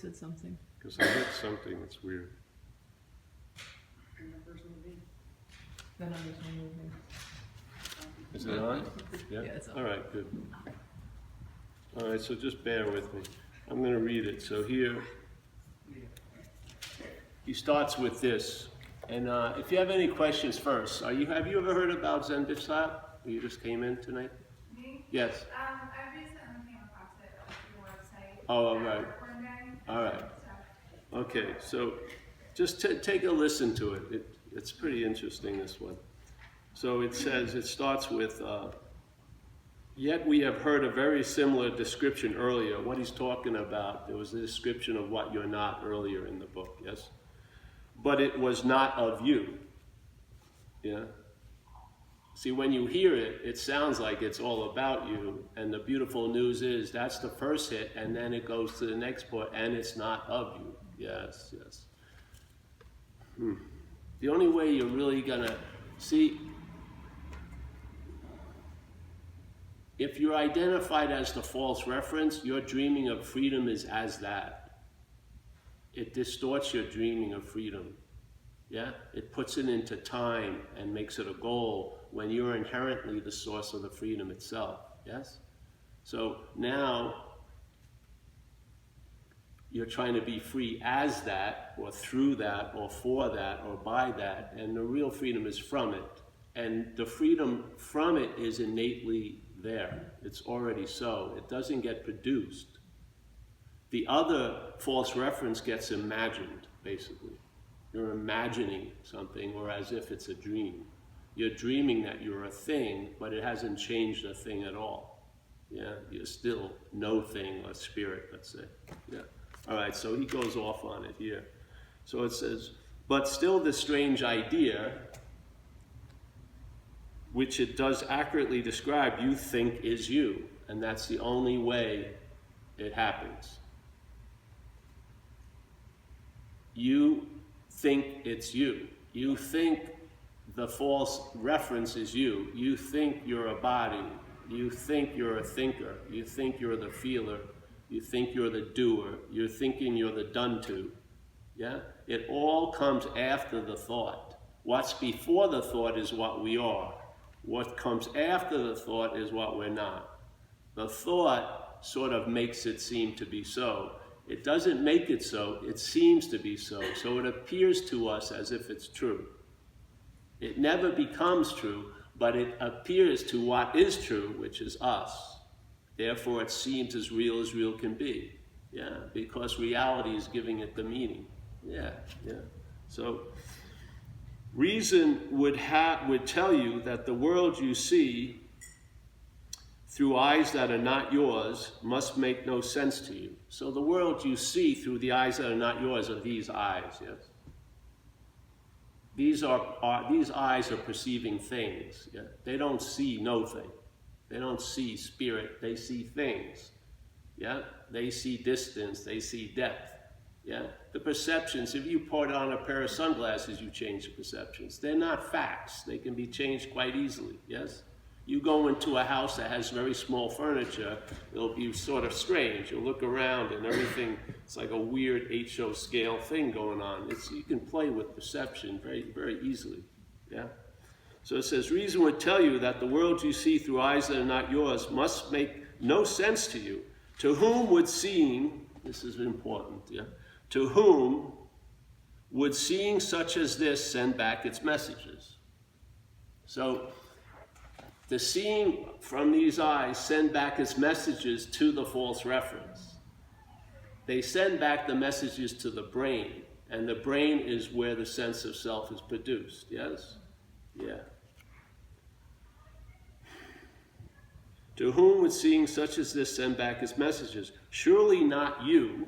said something. Because I hit something that's weird. Then I'm just moving. Is it on? Yeah? Yeah, it's on. All right, good. All right, so just bear with me. I'm going to read it. So here, he starts with this. And if you have any questions first, have you ever heard about Zen Lab? You just came in tonight? Me? Yes. I recently came across it on your website. Oh, all right. All right. Okay, so just take a listen to it. It's pretty interesting, this one. So it says, it starts with, yet we have heard a very similar description earlier. What he's talking about, there was a description of what you're not earlier in the book, yes? But it was not of you, yeah? See, when you hear it, it sounds like it's all about you, and the beautiful news is that's the first hit, and then it goes to the next part, and it's not of you. Yes, yes. The only way you're really gonna see, if you're identified as the false reference, your dreaming of freedom is as that. It distorts your dreaming of freedom. Yeah? It puts it into time and makes it a goal when you're inherently the source of the freedom itself. Yes? So now you're trying to be free as that, or through that, or for that, or by that, and the real freedom is from it. And the freedom from it is innately there. It's already so. It doesn't get produced. The other false reference gets imagined, basically. You're imagining something, or as if it's a dream. You're dreaming that you're a thing, but it hasn't changed a thing at all. Yeah, you're still no thing, or spirit, let's say. Yeah. All right, so he goes off on it here. So it says, but still the strange idea, which it does accurately describe, you think is you, and that's the only way it happens. You think it's you. You think the false reference is you. You think you're a body. You think you're a thinker. You think you're the feeler. You think you're the doer. You're thinking you're the done to. Yeah? It all comes after the thought. What's before the thought is what we are. What comes after the thought is what we're not. The thought sort of makes it seem to be so. It doesn't make it so, it seems to be so. So it appears to us as if it's true. It never becomes true, but it appears to what is true, which is us. Therefore, it seems as real can be. Yeah, because reality is giving it the meaning. Yeah. So, reason would tell you that the world you see through eyes that are not yours must make no sense to you. So the world you see through the eyes that are not yours are these eyes, yes? These eyes are perceiving things. Yeah? They don't see no thing. They don't see spirit, they see things. Yeah? They see distance, they see depth. Yeah? The perceptions, if you put on a pair of sunglasses, you change the perceptions. They're not facts. They can be changed quite easily, yes? You go into a house that has very small furniture, it'll be sort of strange. You'll look around and everything, it's like a weird HO scale thing going on. You can play with perception very, very easily, yeah? So it says, reason would tell you that the world you see through eyes that are not yours must make no sense to you. To whom would seeing, this is important, yeah? To whom would seeing such as this send back its messages? So, the seeing from these eyes send back its messages to the false reference. They send back the messages to the brain, and the brain is where the sense of self is produced, yes? Yeah. To whom would seeing such as this send back its messages? Surely not you,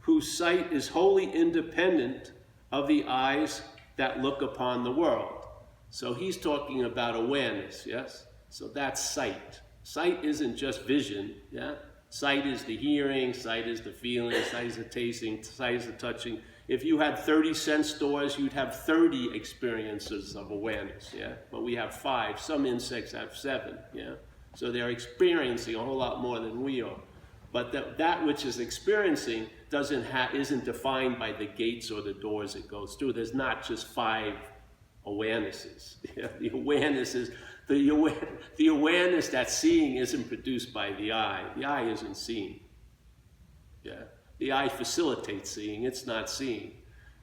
whose sight is wholly independent of the eyes that look upon the world. So he's talking about awareness, yes? So that's sight. Sight isn't just vision, yeah? Sight is the hearing, sight is the feeling, sight is the tasting, sight is the touching. If you had 30 sense doors, you'd have 30 experiences of awareness, yeah? But we have 5. Some insects have 7, yeah? So they're experiencing a whole lot more than we are. But that which is experiencing isn't defined by the gates or the doors it goes through. There's not just 5 awarenesses. The awareness that's seeing isn't produced by the eye. The eye isn't seeing. Yeah? The eye facilitates seeing, it's not seeing.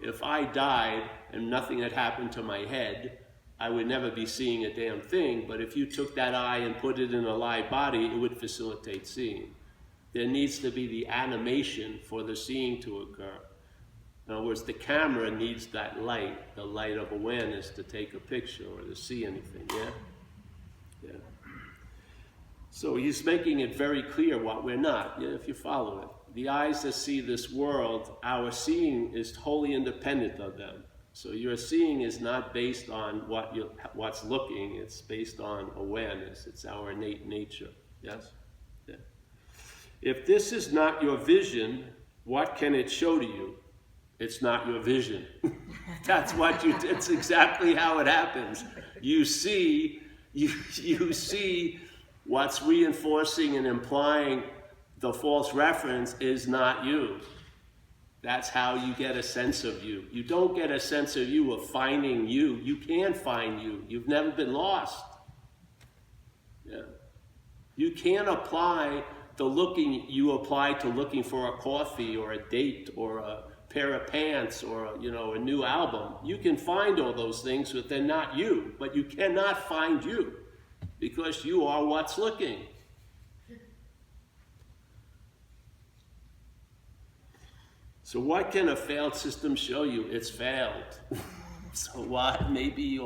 If I died and nothing had happened to my head, I would never be seeing a damn thing, but if you took that eye and put it in a live body, it would facilitate seeing. There needs to be the animation for the seeing to occur. In other words, the camera needs that light, the light of awareness, to take a picture or to see anything, yeah? Yeah. So he's making it very clear what we're not, yeah, if you follow it. The eyes that see this world, our seeing is wholly independent of them. So your seeing is not based on what's looking, it's based on awareness. It's our innate nature, yes? Yeah. If this is not your vision, what can it show to you? It's not your vision. It's exactly how it happens. You see what's reinforcing and implying the false reference is not you. That's how you get a sense of you. You don't get a sense of you of finding you. You can find you. You've never been lost. Yeah. You can't apply the looking you apply to looking for a coffee or a date or a pair of pants or a new album. You can find all those things, but they're not you. But you cannot find you because you are what's looking. So what can a failed system show you? It's failed. So what? Maybe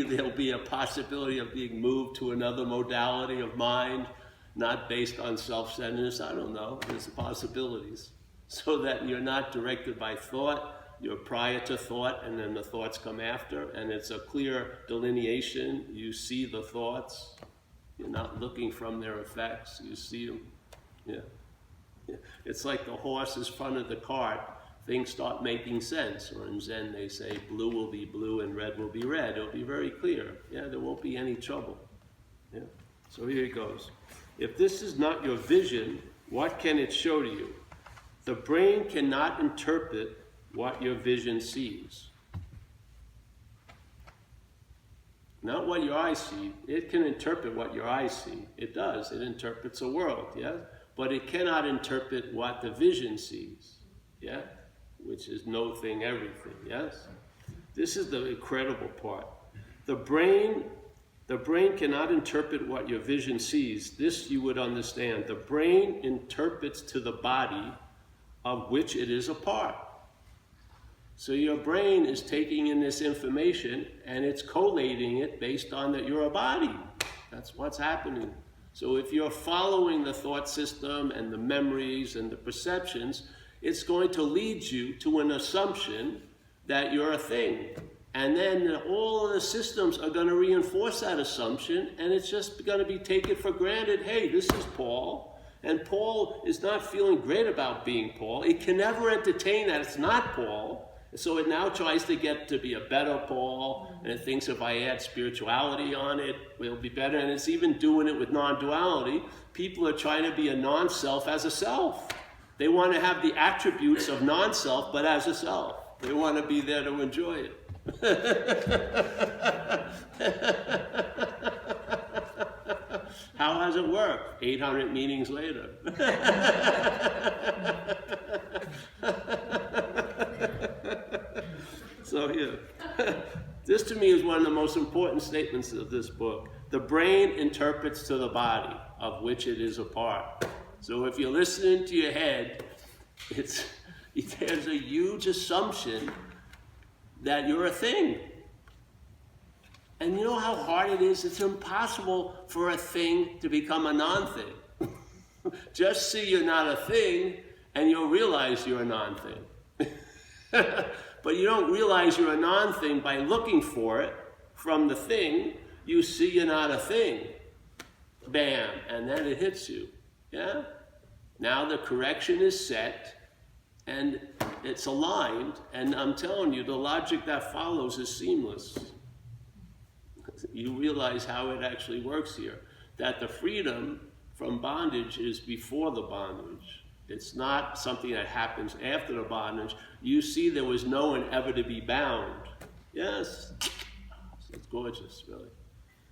there'll be a possibility of being moved to another modality of mind, not based on self-centeredness. I don't know. There's possibilities. So that you're not directed by thought, you're prior to thought, and then the thoughts come after, and it's a clear delineation. You see the thoughts. You're not looking from their effects. You see them. Yeah. It's like the horse is front of the cart. Things start making sense. Or in Zen they say blue will be blue and red will be red. It'll be very clear. Yeah, there won't be any trouble. Yeah. So here it goes. If this is not your vision, what can it show to you? The brain cannot interpret what your vision sees. Not what your eyes see. It can interpret what your eyes see. It does. It interprets a world, yeah? But it cannot interpret what the vision sees, yeah? Which is no thing, everything, yes? This is the incredible part. The brain cannot interpret what your vision sees. This you would understand. The brain interprets to the body of which it is a part. So your brain is taking in this information and it's collating it based on that you're a body. That's what's happening. So if you're following the thought system and the memories and the perceptions, it's going to lead you to an assumption that you're a thing. And then all of the systems are going to reinforce that assumption, and it's just going to be taken for granted. Hey, this is Paul, and Paul is not feeling great about being Paul. It can never entertain that it's not Paul. So it now tries to get to be a better Paul, and it thinks if I add spirituality on it, it'll be better. And it's even doing it with non-duality. People are trying to be a non-self as a self. They want to have the attributes of non-self, but as a self. They want to be there to enjoy it. How has it worked? 800 meetings later. So here, this to me is one of the most important statements of this book. The brain interprets to the body of which it is a part. So if you're listening to your head, there's a huge assumption that you're a thing. And you know how hard it is? It's impossible for a thing to become a non-thing. Just see you're not a thing, and you'll realize you're a non-thing. But you don't realize you're a non-thing by looking for it from the thing. You see you're not a thing. Bam, and then it hits you. Yeah? Now the correction is set, and it's aligned, and I'm telling you, the logic that follows is seamless. You realize how it actually works here. That the freedom from bondage is before the bondage. It's not something that happens after the bondage. You see there was no one ever to be bound. Yes. It's gorgeous, really.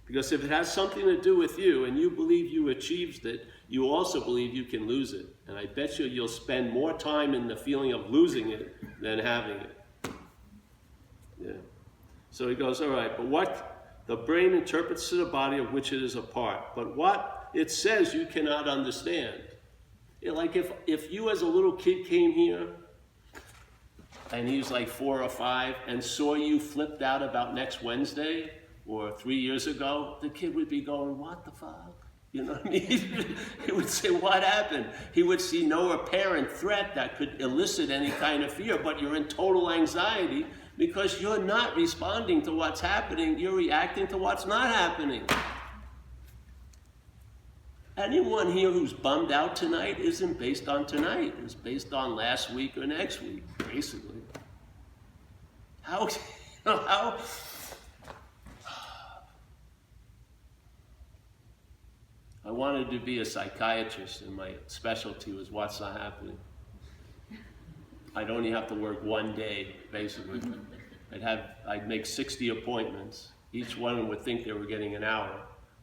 Because if it has something to do with you and you believe you achieved it, you also believe you can lose it. And I bet you'll spend more time in the feeling of losing it than having it. Yeah. So he goes, all right, but what the brain interprets to the body of which it is a part. But what it says you cannot understand. Like if you as a little kid came here and he was like 4 or 5 and saw you flipped out about next Wednesday or 3 years ago, the kid would be going, what the fuck? You know what I mean? He would say, what happened? He would see no apparent threat that could elicit any kind of fear, but you're in total anxiety because you're not responding to what's happening, you're reacting to what's not happening. Anyone here who's bummed out tonight isn't based on tonight. It's based on last week or next week, basically. How? I wanted to be a psychiatrist, and my specialty was what's not happening. I'd only have to work 1 day, basically. I'd make 60 appointments. Each one would think they were getting an hour.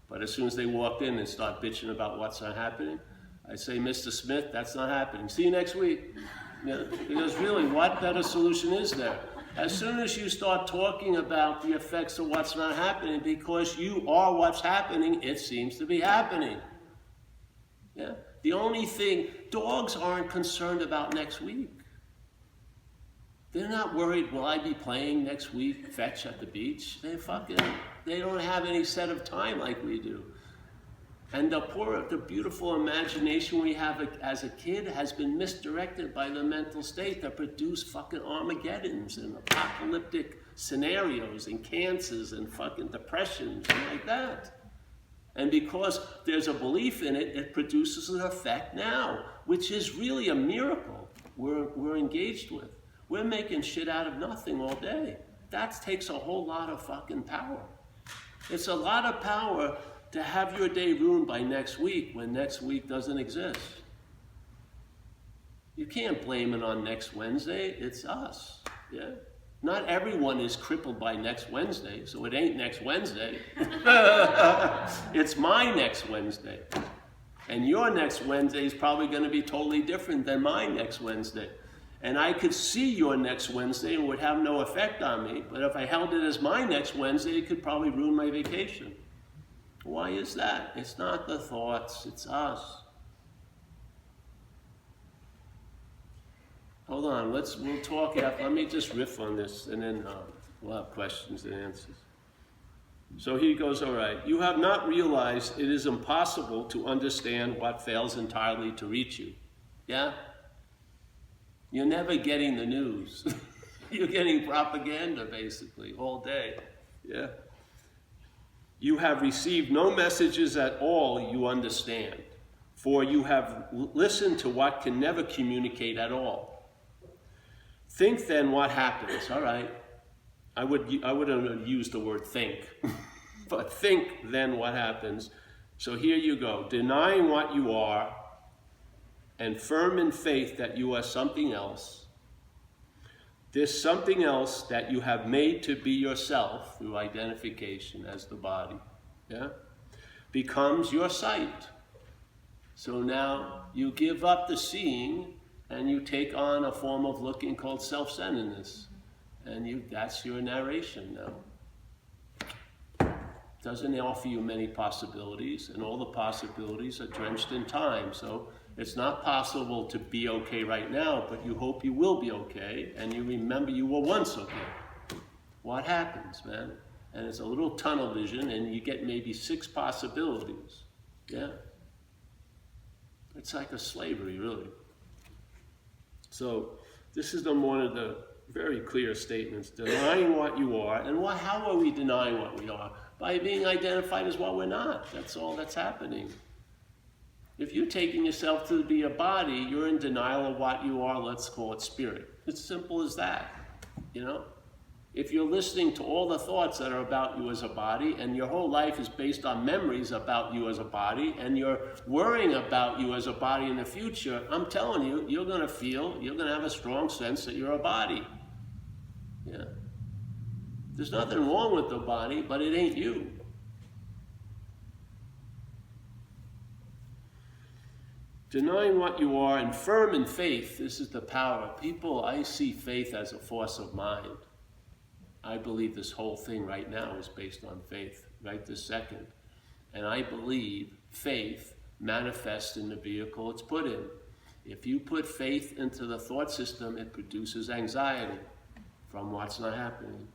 But as soon as they walked in and start bitching about what's not happening, I say, Mr. Smith, that's not happening. See you next week. Because really, what better solution is there? As soon as you start talking about the effects of what's not happening, because you are what's happening, it seems to be happening. Yeah? The only thing, dogs aren't concerned about next week. They're not worried, will I be playing next week fetch at the beach? They don't have any set of time like we do. And the beautiful imagination we have as a kid has been misdirected by the mental state that produce fucking Armageddons and apocalyptic scenarios and cancers and fucking depressions and like that. And because there's a belief in it, it produces an effect now, which is really a miracle we're engaged with. We're making shit out of nothing all day. That takes a whole lot of fucking power. It's a lot of power to have your day ruined by next week when next week doesn't exist. You can't blame it on next Wednesday, it's us, yeah? Not everyone is crippled by next Wednesday, so it ain't next Wednesday. It's my next Wednesday. And your next Wednesday is probably gonna be totally different than my next Wednesday. And I could see your next Wednesday and would have no effect on me, but if I held it as my next Wednesday, it could probably ruin my vacation. Why is that? It's not the thoughts, it's us. Hold on, we'll talk after. Let me just riff on this, and then we'll have questions and answers. So he goes, all right, you have not realized it is impossible to understand what fails entirely to reach you. Yeah? You're never getting the news. You're getting propaganda, basically, all day. Yeah? You have received no messages at all you understand, for you have listened to what can never communicate at all. Think then what happens. All right. I wouldn't use the word think, but think then what happens. So here you go. Denying what you are and firm in faith that you are something else. This something else that you have made to be yourself through identification as the body, yeah, becomes your sight. So now you give up the seeing and you take on a form of looking called self-centeredness. And that's your narration now. Doesn't offer you many possibilities, and all the possibilities are drenched in time. So it's not possible to be okay right now, but you hope you will be okay, and you remember you were once okay. What happens, man? And it's a little tunnel vision, and you get maybe 6 possibilities. Yeah? It's like a slavery, really. So this is one of the very clear statements. Denying what you are, and how are we denying what we are? By being identified as what we're not. That's all that's happening. If you're taking yourself to be a body, you're in denial of what you are, let's call it spirit. It's simple as that, you know? If you're listening to all the thoughts that are about you as a body, and your whole life is based on memories about you as a body, and you're worrying about you as a body in the future, I'm telling you, you're going to have a strong sense that you're a body. Yeah. There's nothing wrong with the body, but it ain't you. Denying what you are and firm in faith, this is the power. People, I see faith as a force of mind. I believe this whole thing right now is based on faith, right this second. And I believe faith manifests in the vehicle it's put in. If you put faith into the thought system, it produces anxiety from what's not happening.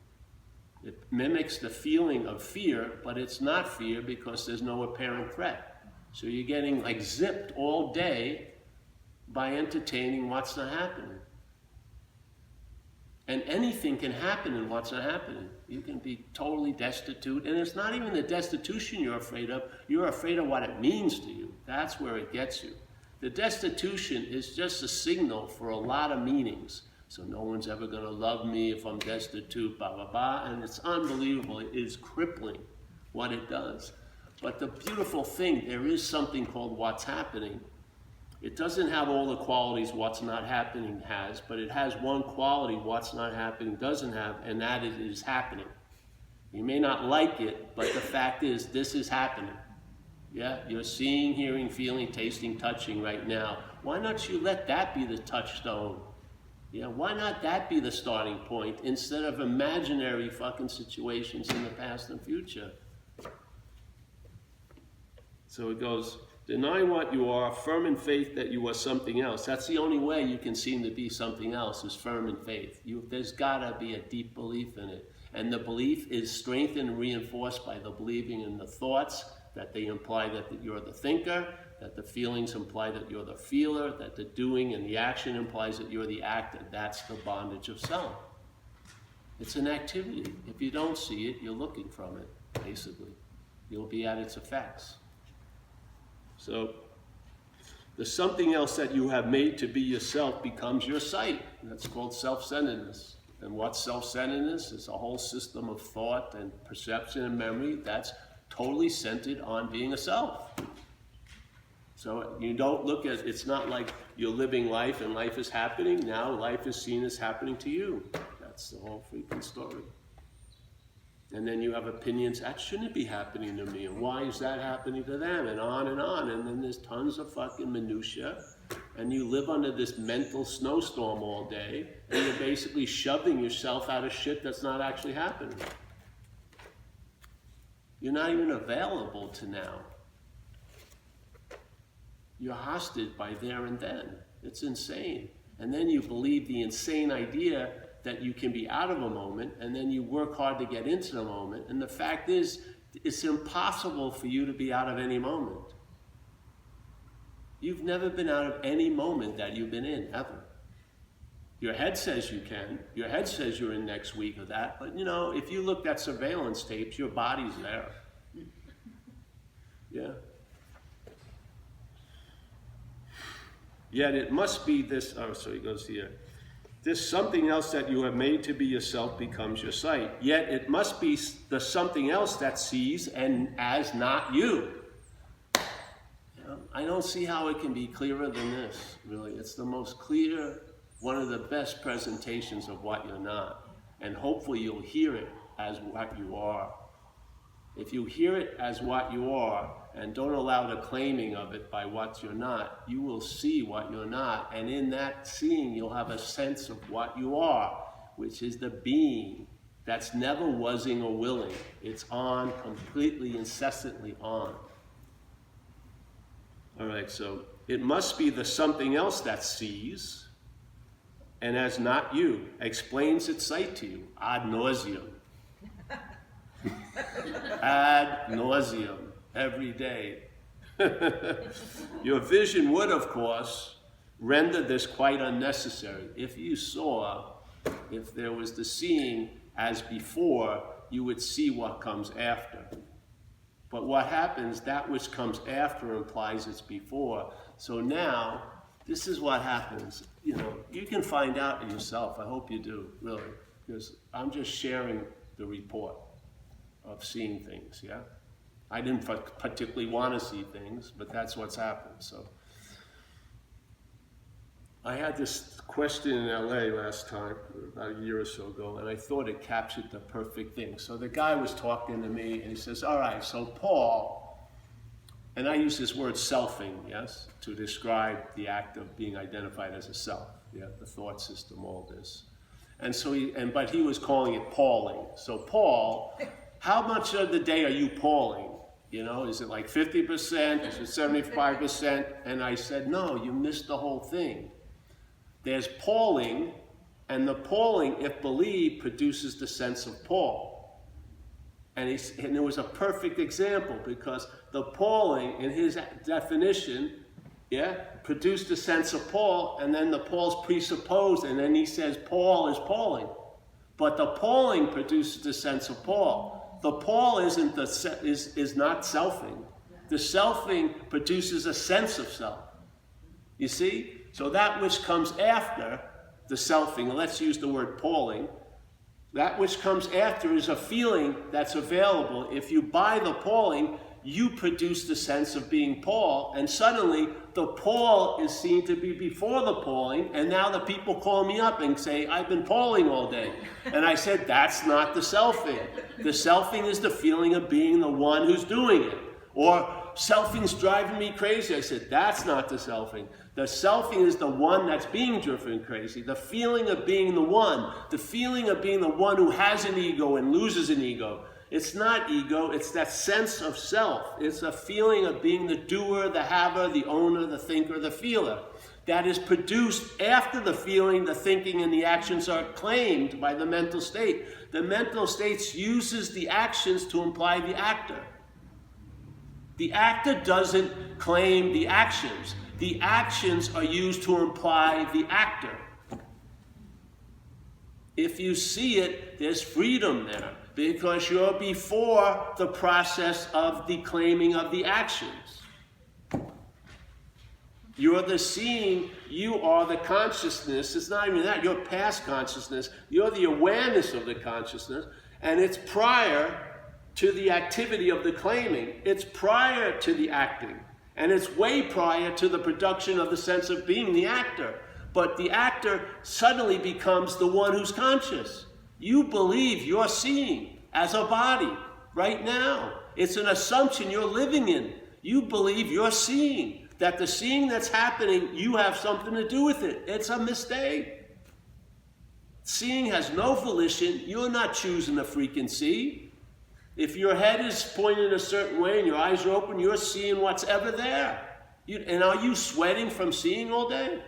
It mimics the feeling of fear, but it's not fear because there's no apparent threat. So you're getting like zipped all day by entertaining what's not happening. And anything can happen in what's not happening. You can be totally destitute, and it's not even the destitution you're afraid of what it means to you. That's where it gets you. The destitution is just a signal for a lot of meanings. So no one's ever going to love me if I'm destitute, blah, blah, blah. And it's unbelievable. It is crippling what it does. But the beautiful thing, there is something called what's happening. It doesn't have all the qualities what's not happening has, but it has one quality what's not happening doesn't have, and that is it is happening. You may not like it, but the fact is this is happening. Yeah, you're seeing, hearing, feeling, tasting, touching right now. Why not you let that be the touchstone? Yeah, why not that be the starting point instead of imaginary fucking situations in the past and future? So it goes, deny what you are, firm in faith that you are something else. That's the only way you can seem to be something else, is firm in faith. There's got to be a deep belief in it. And the belief is strengthened and reinforced by the believing in the thoughts, that they imply that you're the thinker, that the feelings imply that you're the feeler, that the doing and the action implies that you're the actor. That's the bondage of self. It's an activity. If you don't see it, you're looking from it, basically. You'll be at its effects. So, the something else that you have made to be yourself becomes your sight. That's called self-centeredness. And what's self-centeredness? It's a whole system of thought and perception and memory that's totally centered on being a self. So you don't look at, it's not like you're living life and life is happening. Now life is seen as happening to you. That's the whole freaking story. And then you have opinions, that shouldn't be happening to me, and why is that happening to them, and on, and then there's tons of fucking minutia, and you live under this mental snowstorm all day, and you're basically shoving yourself out of shit that's not actually happening. You're not even available to now. You're hostage by there and then. It's insane. And then you believe the insane idea that you can be out of a moment, and then you work hard to get into the moment. And the fact is, it's impossible for you to be out of any moment. You've never been out of any moment that you've been in, ever. Your head says you can. Your head says you're in next week or that. But you know, if you looked at surveillance tapes, your body's there. Yeah. Yet it must be this, so he goes here. This something else that you have made to be yourself becomes your sight. Yet it must be the something else that sees and as not you. I don't see how it can be clearer than this, really. It's the most clear, one of the best presentations of what you're not. And hopefully you'll hear it as what you are. If you hear it as what you are, and don't allow the claiming of it by what you're not, you will see what you're not. And in that seeing, you'll have a sense of what you are, which is the being that's never wasing or willing. It's on, completely, incessantly on. All right, so it must be the something else that sees, and as not you, explains its sight to you, ad nauseum. Ad nauseum. Every day. Your vision would, of course, render this quite unnecessary. If you saw, if there was the seeing as before, you would see what comes after. But what happens, that which comes after implies it's before. So now, this is what happens. You know, you can find out yourself. I hope you do, really. because I'm just sharing the report of seeing things, yeah? I didn't particularly want to see things, but that's what's happened, so. I had this question in LA last time, about a year or so ago, and I thought it captured the perfect thing. So the guy was talking to me, and he says, all right, so Paul, and I use this word selfing, yes, to describe the act of being identified as a self, yeah, the thought system, all this. And so but he was calling it Pauling. So Paul, how much of the day are you Pauling? You know, is it like 50%? Is it 75%? And I said, no, you missed the whole thing. There's Pauling, and the Pauling, if believed, produces the sense of Paul. And it was a perfect example, because the Pauling, in his definition, yeah, produced the sense of Paul, and then the Paul's presupposed, and then he says Paul is Pauling. But the Pauling produces the sense of Paul. The Paul is not selfing. The selfing produces a sense of self. You see? So that which comes after the selfing, let's use the word Pauling, that which comes after is a feeling that's available. If you buy the Pauling, you produce the sense of being Paul, and suddenly the Paul is seen to be before the Pauling, and now the people call me up and say, I've been Pauling all day. And I said, that's not the selfing. The selfing is the feeling of being the one who's doing it. Or selfing's driving me crazy. I said, that's not the selfing. The selfing is the one that's being driven crazy. The feeling of being the one who has an ego and loses an ego. It's not ego, it's that sense of self. It's a feeling of being the doer, the haver, the owner, the thinker, the feeler. That is produced after the feeling, the thinking, and the actions are claimed by the mental state. The mental state uses the actions to imply the actor. The actor doesn't claim the actions. The actions are used to imply the actor. If you see it, there's freedom there, because you're before the process of the claiming of the actions. You're the seeing, you are the consciousness. It's not even that, you're past consciousness. You're the awareness of the consciousness, and it's prior to the activity of the claiming. It's prior to the acting. And it's way prior to the production of the sense of being the actor. But the actor suddenly becomes the one who's conscious. You believe you're seeing as a body right now. It's an assumption you're living in. You believe you're seeing, that the seeing that's happening, you have something to do with it. It's a mistake. Seeing has no volition. You're not choosing to freaking see. If your head is pointed a certain way and your eyes are open, you're seeing what's ever there. And are you sweating from seeing all day?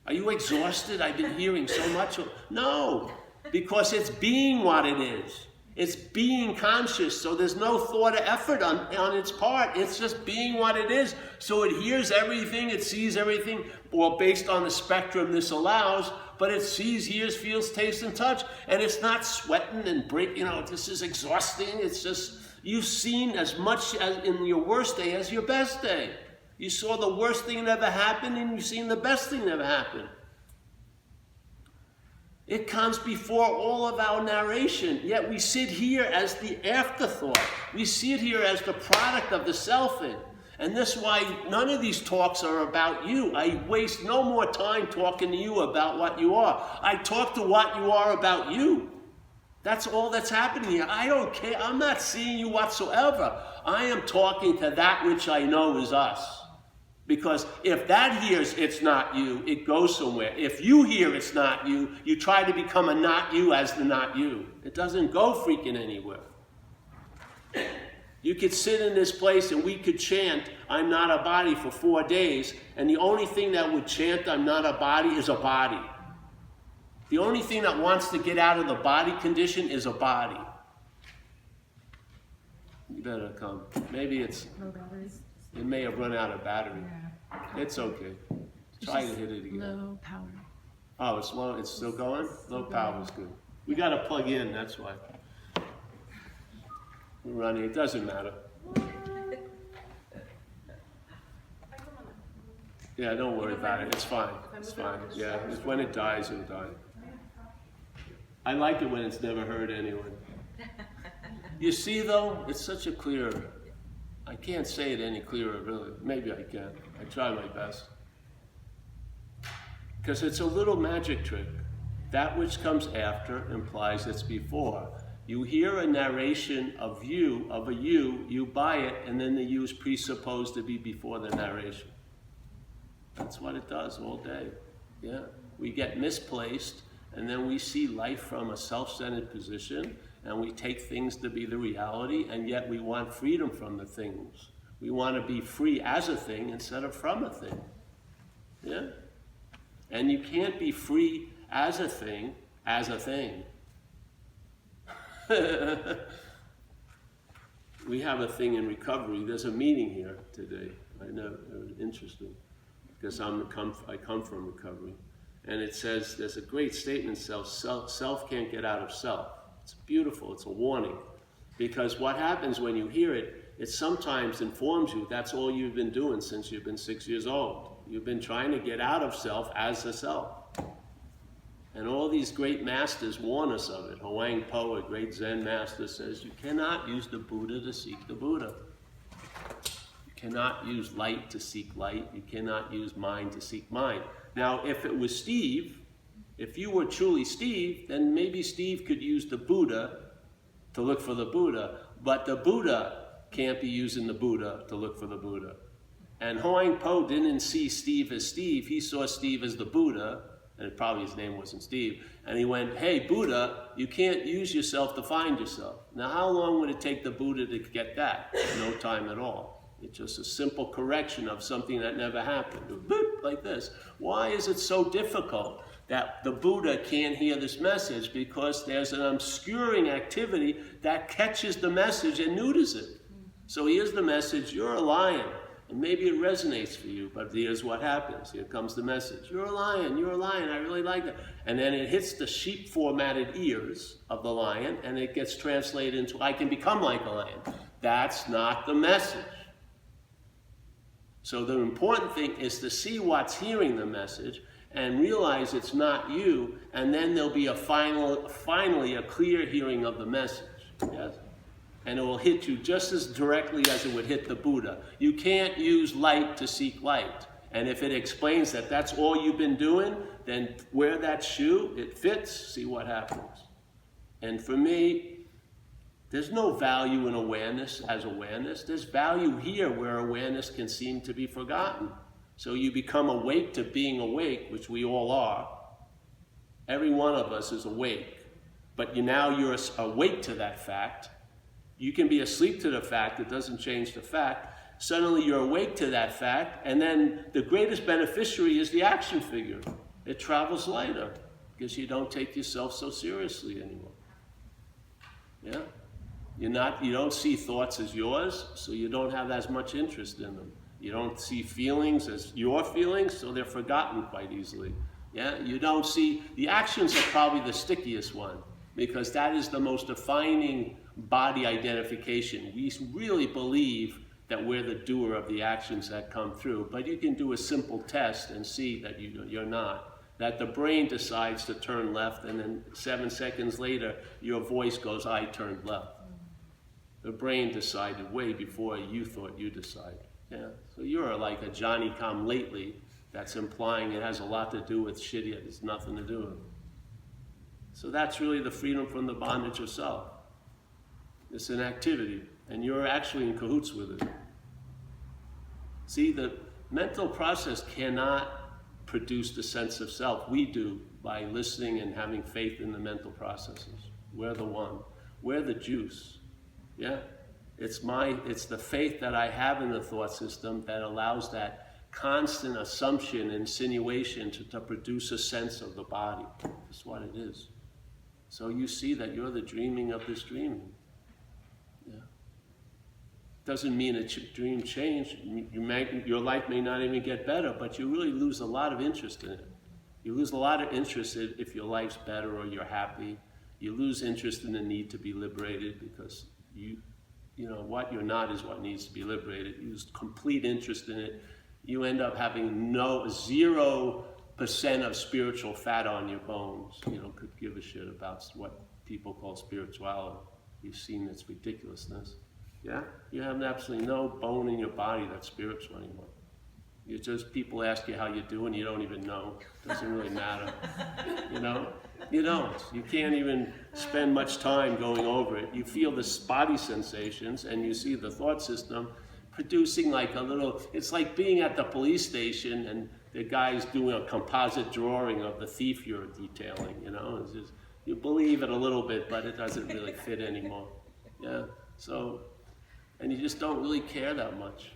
Are you exhausted? I've been hearing so much. No, because it's being what it is. It's being conscious, so there's no thought or effort on its part. It's just being what it is. So it hears everything, it sees everything, well, based on the spectrum this allows, but it sees, hears, feels, tastes, and touch. And it's not sweating and this is exhausting. It's just, you've seen as much as in your worst day as your best day. You saw the worst thing that ever happened, and you've seen the best thing that ever happened. It comes before all of our narration, yet we sit here as the afterthought. We see it here as the product of the selfing. And that's why none of these talks are about you. I waste no more time talking to you about what you are. I talk to what you are about you. That's all that's happening here. I don't care. I'm not seeing you whatsoever. I am talking to that which I know is us. Because if that hears it's not you, it goes somewhere. If you hear it's not you, you try to become a not you as the not you. It doesn't go freaking anywhere. You could sit in this place and we could chant, I'm not a body, for 4 days, and the only thing that would chant, I'm not a body, is a body. The only thing that wants to get out of the body condition is a body. You better come. Maybe it's... No batteries. It may have run out of battery. Yeah. It's okay. Try to hit it again. Low power. Oh, it's low. It's still going? Low power is good. We got to plug in, that's why. We're running. It doesn't matter. Yeah, don't worry about it. It's fine. It's fine. Yeah, when it dies, it'll die. I like it when it's never hurt anyone. You see, though, it's such a clear, I can't say it any clearer, really. Maybe I can. I try my best. Because it's a little magic trick. That which comes after implies it's before. You hear a narration of you, you buy it, and then the you is presupposed to be before the narration. That's what it does all day. Yeah. We get misplaced, and then we see life from a self-centered position, and we take things to be the reality, and yet we want freedom from the things. We want to be free as a thing instead of from a thing. Yeah? And you can't be free as a thing. We have a thing in recovery. There's a meeting here today. I know, it was interesting, because I come from recovery. And it says, there's a great statement, self can't get out of self. It's beautiful, it's a warning. Because what happens when you hear it, it sometimes informs you that's all you've been doing since you've been 6 years old. You've been trying to get out of self as a self. And all these great masters warn us of it. Huang Po, a great Zen master, says you cannot use the Buddha to seek the Buddha. You cannot use light to seek light. You cannot use mind to seek mind. Now, if it was Steve, if you were truly Steve, then maybe Steve could use the Buddha to look for the Buddha, but the Buddha can't be using the Buddha to look for the Buddha. And Huang Po didn't see Steve as Steve, he saw Steve as the Buddha, and probably his name wasn't Steve, and he went, hey Buddha, you can't use yourself to find yourself. Now how long would it take the Buddha to get that? No time at all. It's just a simple correction of something that never happened. Boop, like this. Why is it so difficult that the Buddha can't hear this message? Because there's an obscuring activity that catches the message and neuters it. So here's the message, you're a lion. And maybe it resonates for you, but here's what happens. Here comes the message. You're a lion, I really like that. And then it hits the sheep formatted ears of the lion, and it gets translated into, I can become like a lion. That's not the message. So the important thing is to see what's hearing the message and realize it's not you, and then there'll be finally a clear hearing of the message. Yes? And it will hit you just as directly as it would hit the Buddha. You can't use light to seek light. And if it explains that that's all you've been doing, then wear that shoe, it fits, see what happens. And for me, there's no value in awareness as awareness. There's value here where awareness can seem to be forgotten. So you become awake to being awake, which we all are. Every one of us is awake. But now you're awake to that fact. You can be asleep to the fact, it doesn't change the fact. Suddenly you're awake to that fact, and then the greatest beneficiary is the action figure. It travels lighter, because you don't take yourself so seriously anymore. Yeah? You don't see thoughts as yours, so you don't have as much interest in them. You don't see feelings as your feelings, so they're forgotten quite easily. Yeah? You don't see, the actions are probably the stickiest one, because that is the most defining body identification. We really believe that we're the doer of the actions that come through, but you can do a simple test and see that you're not. That the brain decides to turn left, and then 7 seconds later, your voice goes, I turned left. The brain decided way before you thought you decided. Yeah? So you're like a Johnny-come-lately that's implying it has a lot to do with shit it has nothing to do with it. So that's really the freedom from the bondage of self. It's an activity, and you're actually in cahoots with it. See, the mental process cannot produce the sense of self. We do by listening and having faith in the mental processes. We're the one. We're the juice. Yeah? It's the faith that I have in the thought system that allows that constant assumption, insinuation to produce a sense of the body. That's what it is. So you see that you're the dreaming of this dreaming. Yeah. Doesn't mean a dream changed. Your life may not even get better, but you really lose a lot of interest in it. You lose a lot of interest in if your life's better or you're happy. You lose interest in the need to be liberated because you know what you're not is what needs to be liberated. You lose complete interest in it. You end up having zero percent of spiritual fat on your bones, could give a shit about what people call spirituality. You've seen its ridiculousness. Yeah? You have absolutely no bone in your body that's spiritual anymore. You just, people ask you how you do and you don't even know. It doesn't really matter. You don't. You can't even spend much time going over it. You feel the body sensations and you see the thought system producing like a little, it's like being at the police station and the guy's doing a composite drawing of the thief you're detailing, It's just, you believe it a little bit, but it doesn't really fit anymore. Yeah. So, and you just don't really care that much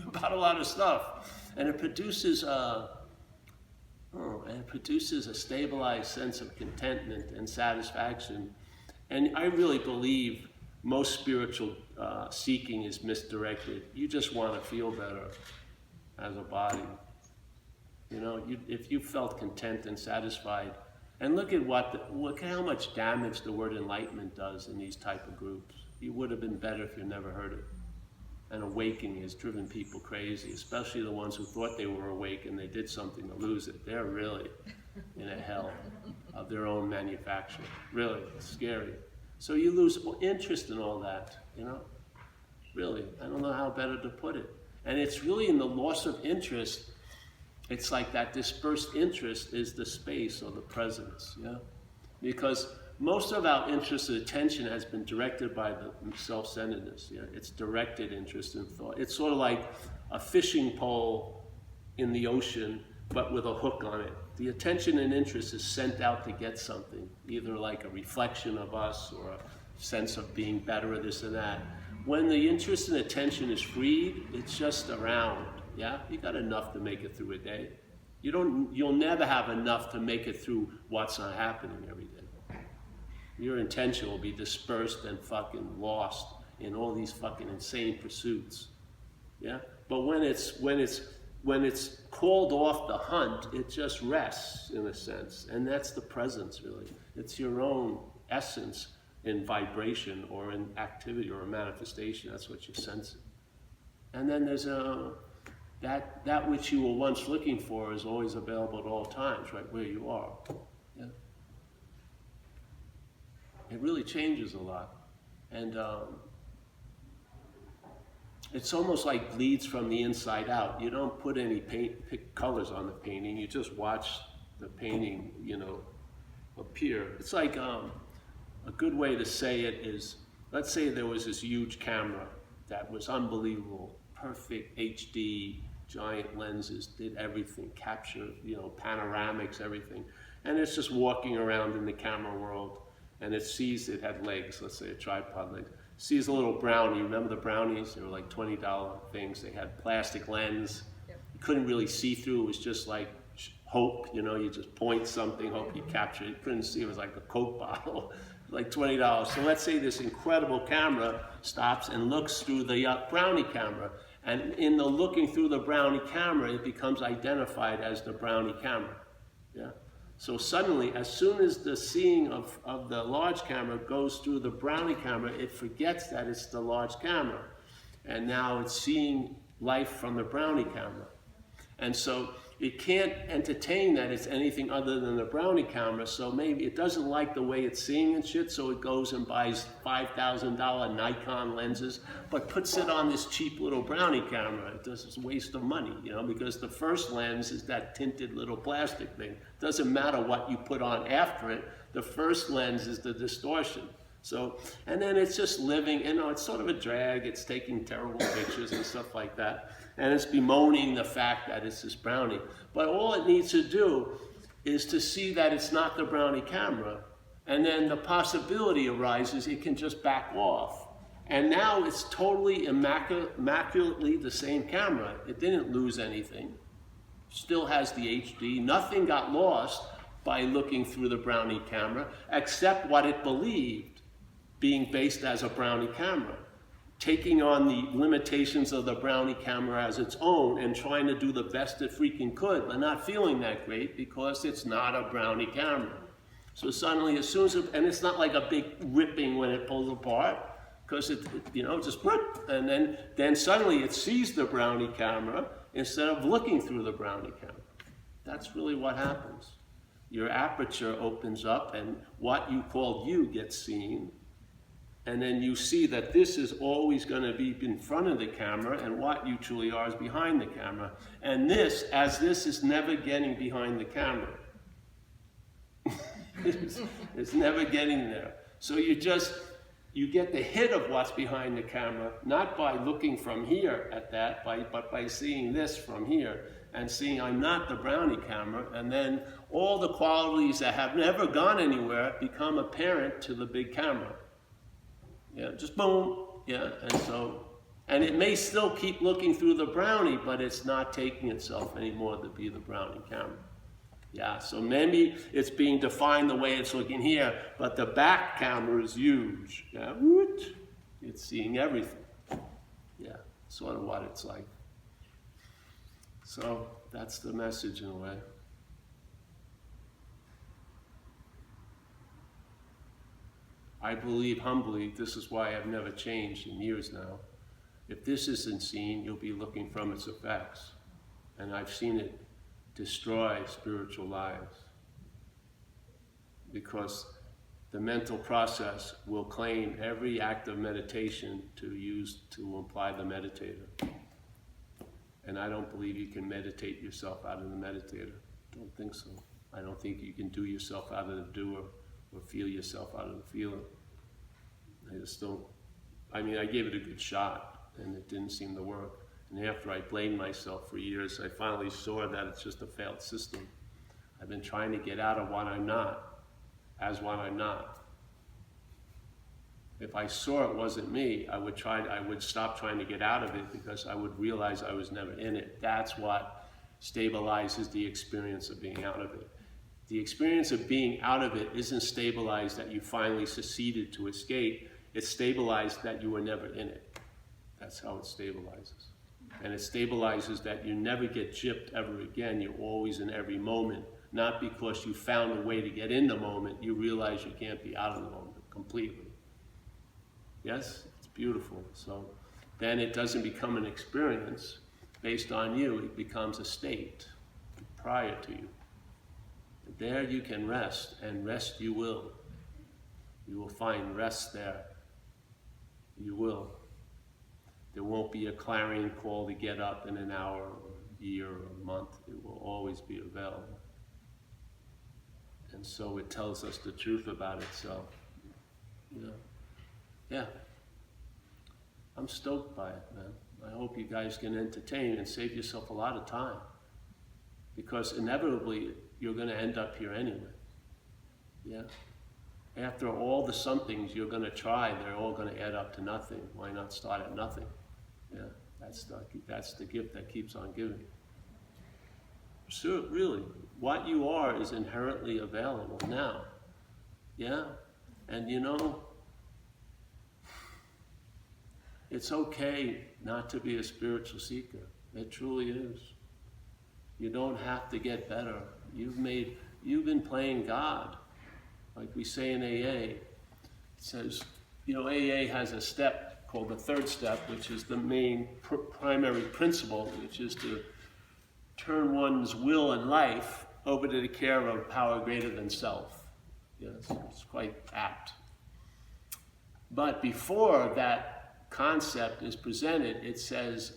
about a lot of stuff. And it produces a stabilized sense of contentment and satisfaction. And I really believe most spiritual seeking is misdirected. You just want to feel better as a body. If you felt content and satisfied, and look at how much damage the word enlightenment does in these type of groups. You would have been better if you never heard it. And awakening has driven people crazy, especially the ones who thought they were awake and they did something to lose it. They're really in a hell of their own manufacture. Really, it's scary. So you lose interest in all that, Really, I don't know how better to put it. And it's really in the loss of interest. It's like that dispersed interest is the space or the presence, Because most of our interest and attention has been directed by the self-centeredness. It's directed interest and thought. It's sort of like a fishing pole in the ocean, but with a hook on it. The attention and interest is sent out to get something, either like a reflection of us or a sense of being better or this and that. When the interest and attention is freed, it's just around. You got enough to make it through a day. You'll never have enough to make it through what's not happening every day. Your intention will be dispersed and fucking lost in all these fucking insane pursuits. But when it's called off the hunt, it just rests in a sense. And that's the presence, really. It's your own essence in vibration or in activity or a manifestation. That's what you're sensing. And then there's that which you were once looking for is always available at all times, right where you are. It really changes a lot. And it's almost like bleeds from the inside out. You don't put any pick colors on the painting, you just watch the painting, appear. It's like a good way to say it is, let's say there was this huge camera that was unbelievable, perfect HD, giant lenses, did everything, capture, panoramics, everything. And it's just walking around in the camera world. And it sees it had legs, let's say a tripod leg. Sees a little brownie. Remember the brownies? They were like $20 things. They had plastic lens. Yep. You couldn't really see through. It was just like hope, you just point something, hope you capture it. You couldn't see. It was like a Coke bottle, like $20. So let's say this incredible camera stops and looks through the brownie camera. And in the looking through the brownie camera, it becomes identified as the brownie camera. So suddenly, as soon as the seeing of the large camera goes through the brownie camera, it forgets that it's the large camera. And now it's seeing life from the brownie camera. And so it can't entertain that it's anything other than the brownie camera, so maybe it doesn't like the way it's seeing and shit, so it goes and buys $5,000 Nikon lenses, but puts it on this cheap little brownie camera. It's a waste of money, because the first lens is that tinted little plastic thing. Doesn't matter what you put on after it, the first lens is the distortion. So, and then it's just living, it's sort of a drag, it's taking terrible pictures and stuff like that. And it's bemoaning the fact that it's this brownie. But all it needs to do is to see that it's not the brownie camera. And then the possibility arises, it can just back off. And now it's totally immaculately the same camera. It didn't lose anything. Still has the HD. Nothing got lost by looking through the brownie camera, except what it believed being based as a brownie camera. Taking on the limitations of the brownie camera as its own and trying to do the best it freaking could, but not feeling that great because it's not a brownie camera. So suddenly, as soon as and it's not like a big ripping when it pulls apart, because it just whoop, and then suddenly it sees the brownie camera instead of looking through the brownie camera. That's really what happens. Your aperture opens up and what you call you gets seen. And then you see that this is always going to be in front of the camera and what you truly are is behind the camera. And this, as this is never getting behind the camera. It's never getting there. So you get the hit of what's behind the camera, not by looking from here at that, but by seeing this from here and seeing I'm not the brownie camera, and then all the qualities that have never gone anywhere become apparent to the big camera. Yeah, just boom, yeah, and it may still keep looking through the brownie, but it's not taking itself anymore to be the brownie camera. Yeah, so maybe it's being defined the way it's looking here, but the back camera is huge. Yeah, it's seeing everything. Yeah, sort of what it's like. So that's the message in a way. I believe humbly, this is why I've never changed in years now. If this isn't seen, you'll be looking from its effects. And I've seen it destroy spiritual lives. Because the mental process will claim every act of meditation to use to imply the meditator. And I don't believe you can meditate yourself out of the meditator. Don't think so. I don't think you can do yourself out of the doer or feel yourself out of the feeler. I just don't. I mean, I gave it a good shot, and it didn't seem to work. And after I blamed myself for years, I finally saw that it's just a failed system. I've been trying to get out of what I'm not, as what I'm not. If I saw it wasn't me, I would stop trying to get out of it because I would realize I was never in it. That's what stabilizes the experience of being out of it. The experience of being out of it isn't stabilized that you finally succeeded to escape. It's stabilized that you were never in it. That's how it stabilizes. And it stabilizes that you never get gypped ever again. You're always in every moment. Not because you found a way to get in the moment. You realize you can't be out of the moment completely. Yes? It's beautiful. So then it doesn't become an experience based on you. It becomes a state prior to you. There you can rest, and rest you will. You will find rest there. You will. There won't be a clarion call to get up in an hour, or a year, or a month. It will always be available. And so it tells us the truth about itself. You know? Yeah. I'm stoked by it, man. I hope you guys can entertain and save yourself a lot of time. Because inevitably, you're going to end up here anyway. Yeah? After all the somethings you're going to try, they're all going to add up to nothing. Why not start at nothing? Yeah? That's the gift that keeps on giving. So really, what you are is inherently available now. Yeah? And you know, it's okay not to be a spiritual seeker. It truly is. You don't have to get better. You've been playing God. Like we say in AA, it says, you know, AA has a step called the third step, which is the main primary principle, which is to turn one's will and life over to the care of power greater than self. Yes, it's quite apt. But before that concept is presented, it says,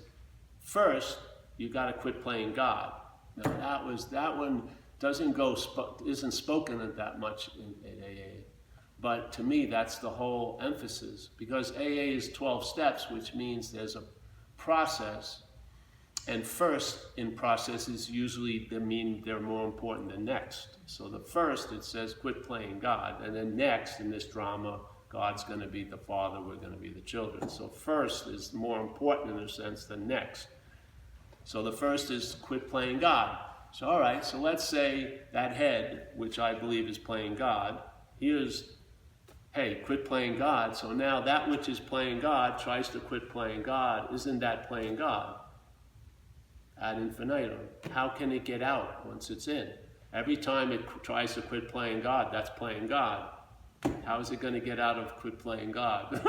first, you got to quit playing God. Now that one isn't spoken that much in AA. But to me, that's the whole emphasis. Because AA is 12 steps, which means there's a process. And first in processes usually they're more important than next. So the first, it says, quit playing God. And then next, in this drama, God's going to be the father, we're going to be the children. So first is more important in a sense than next. So the first is quit playing God. So all right, so let's say that head, which I believe is playing God, here's, hey, quit playing God. So now that which is playing God tries to quit playing God. Isn't that playing God? Ad infinitum. How can it get out once it's in? Every time it tries to quit playing God, that's playing God. How is it going to get out of quit playing God?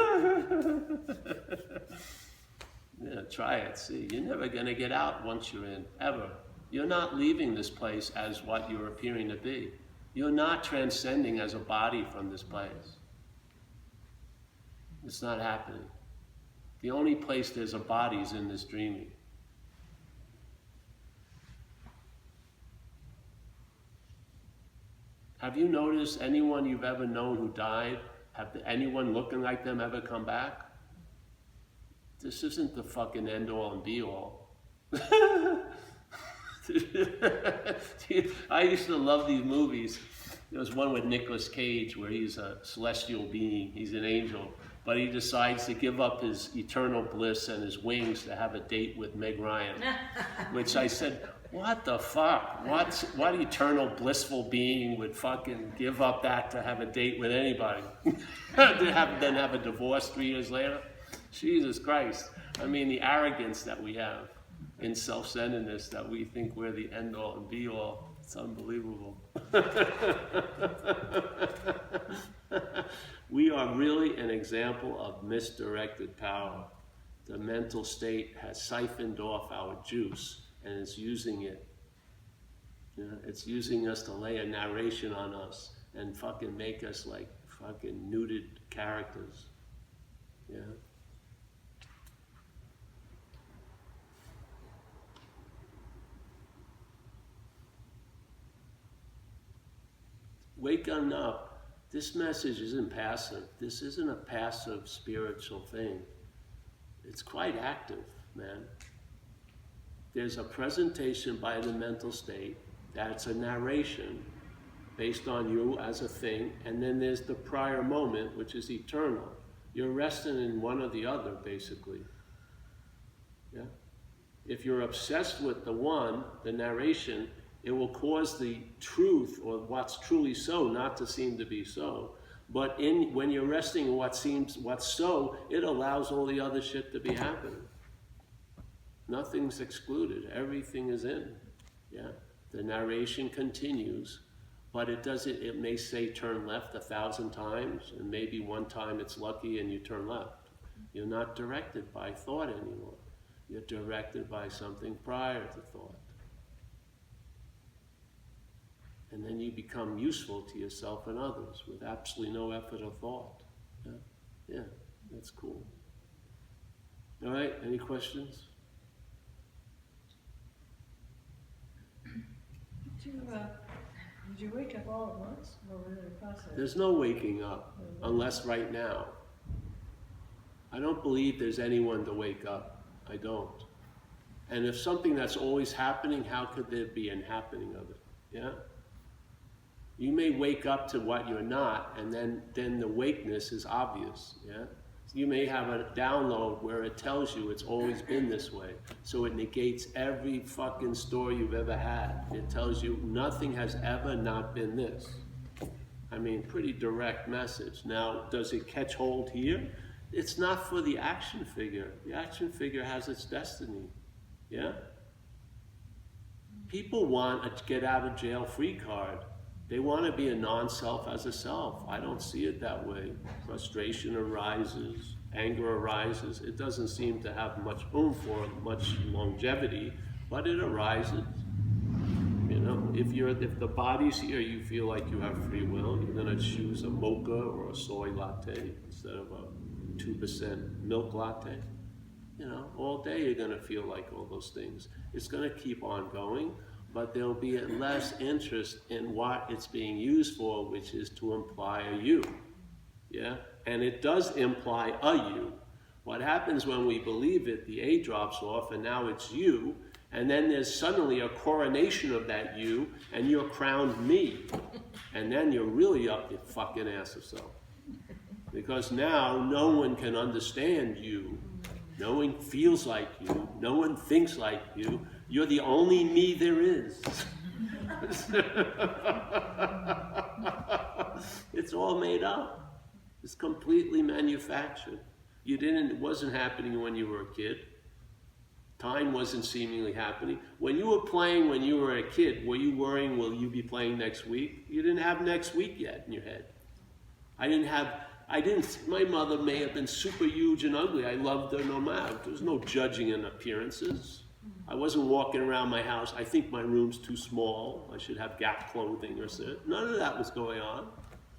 Yeah, try it. See, you're never going to get out once you're in, ever. You're not leaving this place as what you're appearing to be. You're not transcending as a body from this place. It's not happening. The only place there's a body is in this dreaming. Have you noticed anyone you've ever known who died? Have anyone looking like them ever come back? This isn't the fucking end all and be all. I used to love these movies. There was one with Nicolas Cage where he's a celestial being, he's an angel, but he decides to give up his eternal bliss and his wings to have a date with Meg Ryan. Which I said, what the fuck? What eternal blissful being would fucking give up that to have a date with anybody? Then have a divorce 3 years later? Jesus Christ. I mean, the arrogance that we have in self-centeredness, that we think we're the end-all and be-all. It's unbelievable. We are really an example of misdirected power. The mental state has siphoned off our juice and it's using it. You know, it's using us to lay a narration on us and fucking make us like fucking nuded characters. Yeah. Waking up. This message isn't passive. This isn't a passive spiritual thing. It's quite active, man. There's a presentation by the mental state that's a narration based on you as a thing, and then there's the prior moment, which is eternal. You're resting in one or the other, basically. Yeah? If you're obsessed with the one, the narration, it will cause the truth, or what's truly so, not to seem to be so. But when you're resting in what's so, it allows all the other shit to be happening. Nothing's excluded. Everything is in. Yeah? The narration continues, but it may say turn left 1,000 times, and maybe one time it's lucky and you turn left. You're not directed by thought anymore. You're directed by something prior to thought. And then you become useful to yourself and others with absolutely no effort or thought. Yeah, yeah, that's cool. All right, any questions? Did you wake up all at once, or was it a process? There's no waking up, unless right now. I don't believe there's anyone to wake up. I don't. And if something that's always happening, how could there be an happening of it? Yeah? You may wake up to what you're not, and then the wakeness is obvious. Yeah? You may have a download where it tells you it's always been this way. So it negates every fucking story you've ever had. It tells you nothing has ever not been this. I mean, pretty direct message. Now, does it catch hold here? It's not for the action figure. The action figure has its destiny. Yeah? People want a get out of jail free card. They want to be a non-self as a self. I don't see it that way. Frustration arises, anger arises. It doesn't seem to have much oomph or much longevity, but it arises. You know, if the body's here, you feel like you have free will, you're going to choose a mocha or a soy latte instead of a 2% milk latte. You know, all day you're going to feel like all those things. It's going to keep on going. But there'll be less interest in what it's being used for, which is to imply a you. Yeah? And it does imply a you. What happens when we believe it, the A drops off, and now it's you, and then there's suddenly a coronation of that you, and you're crowned me. And then you're really up your fucking ass or so. Because now no one can understand you. No one feels like you. No one thinks like you. You're the only me there is. It's all made up. It's completely manufactured. It wasn't happening when you were a kid. Time wasn't seemingly happening. When you were playing when you were a kid, were you worrying, will you be playing next week? You didn't have next week yet in your head. My mother may have been super huge and ugly. I loved her no matter. There was no judging in appearances. I wasn't walking around my house, I think my room's too small, I should have Gap clothing or so. None of that was going on.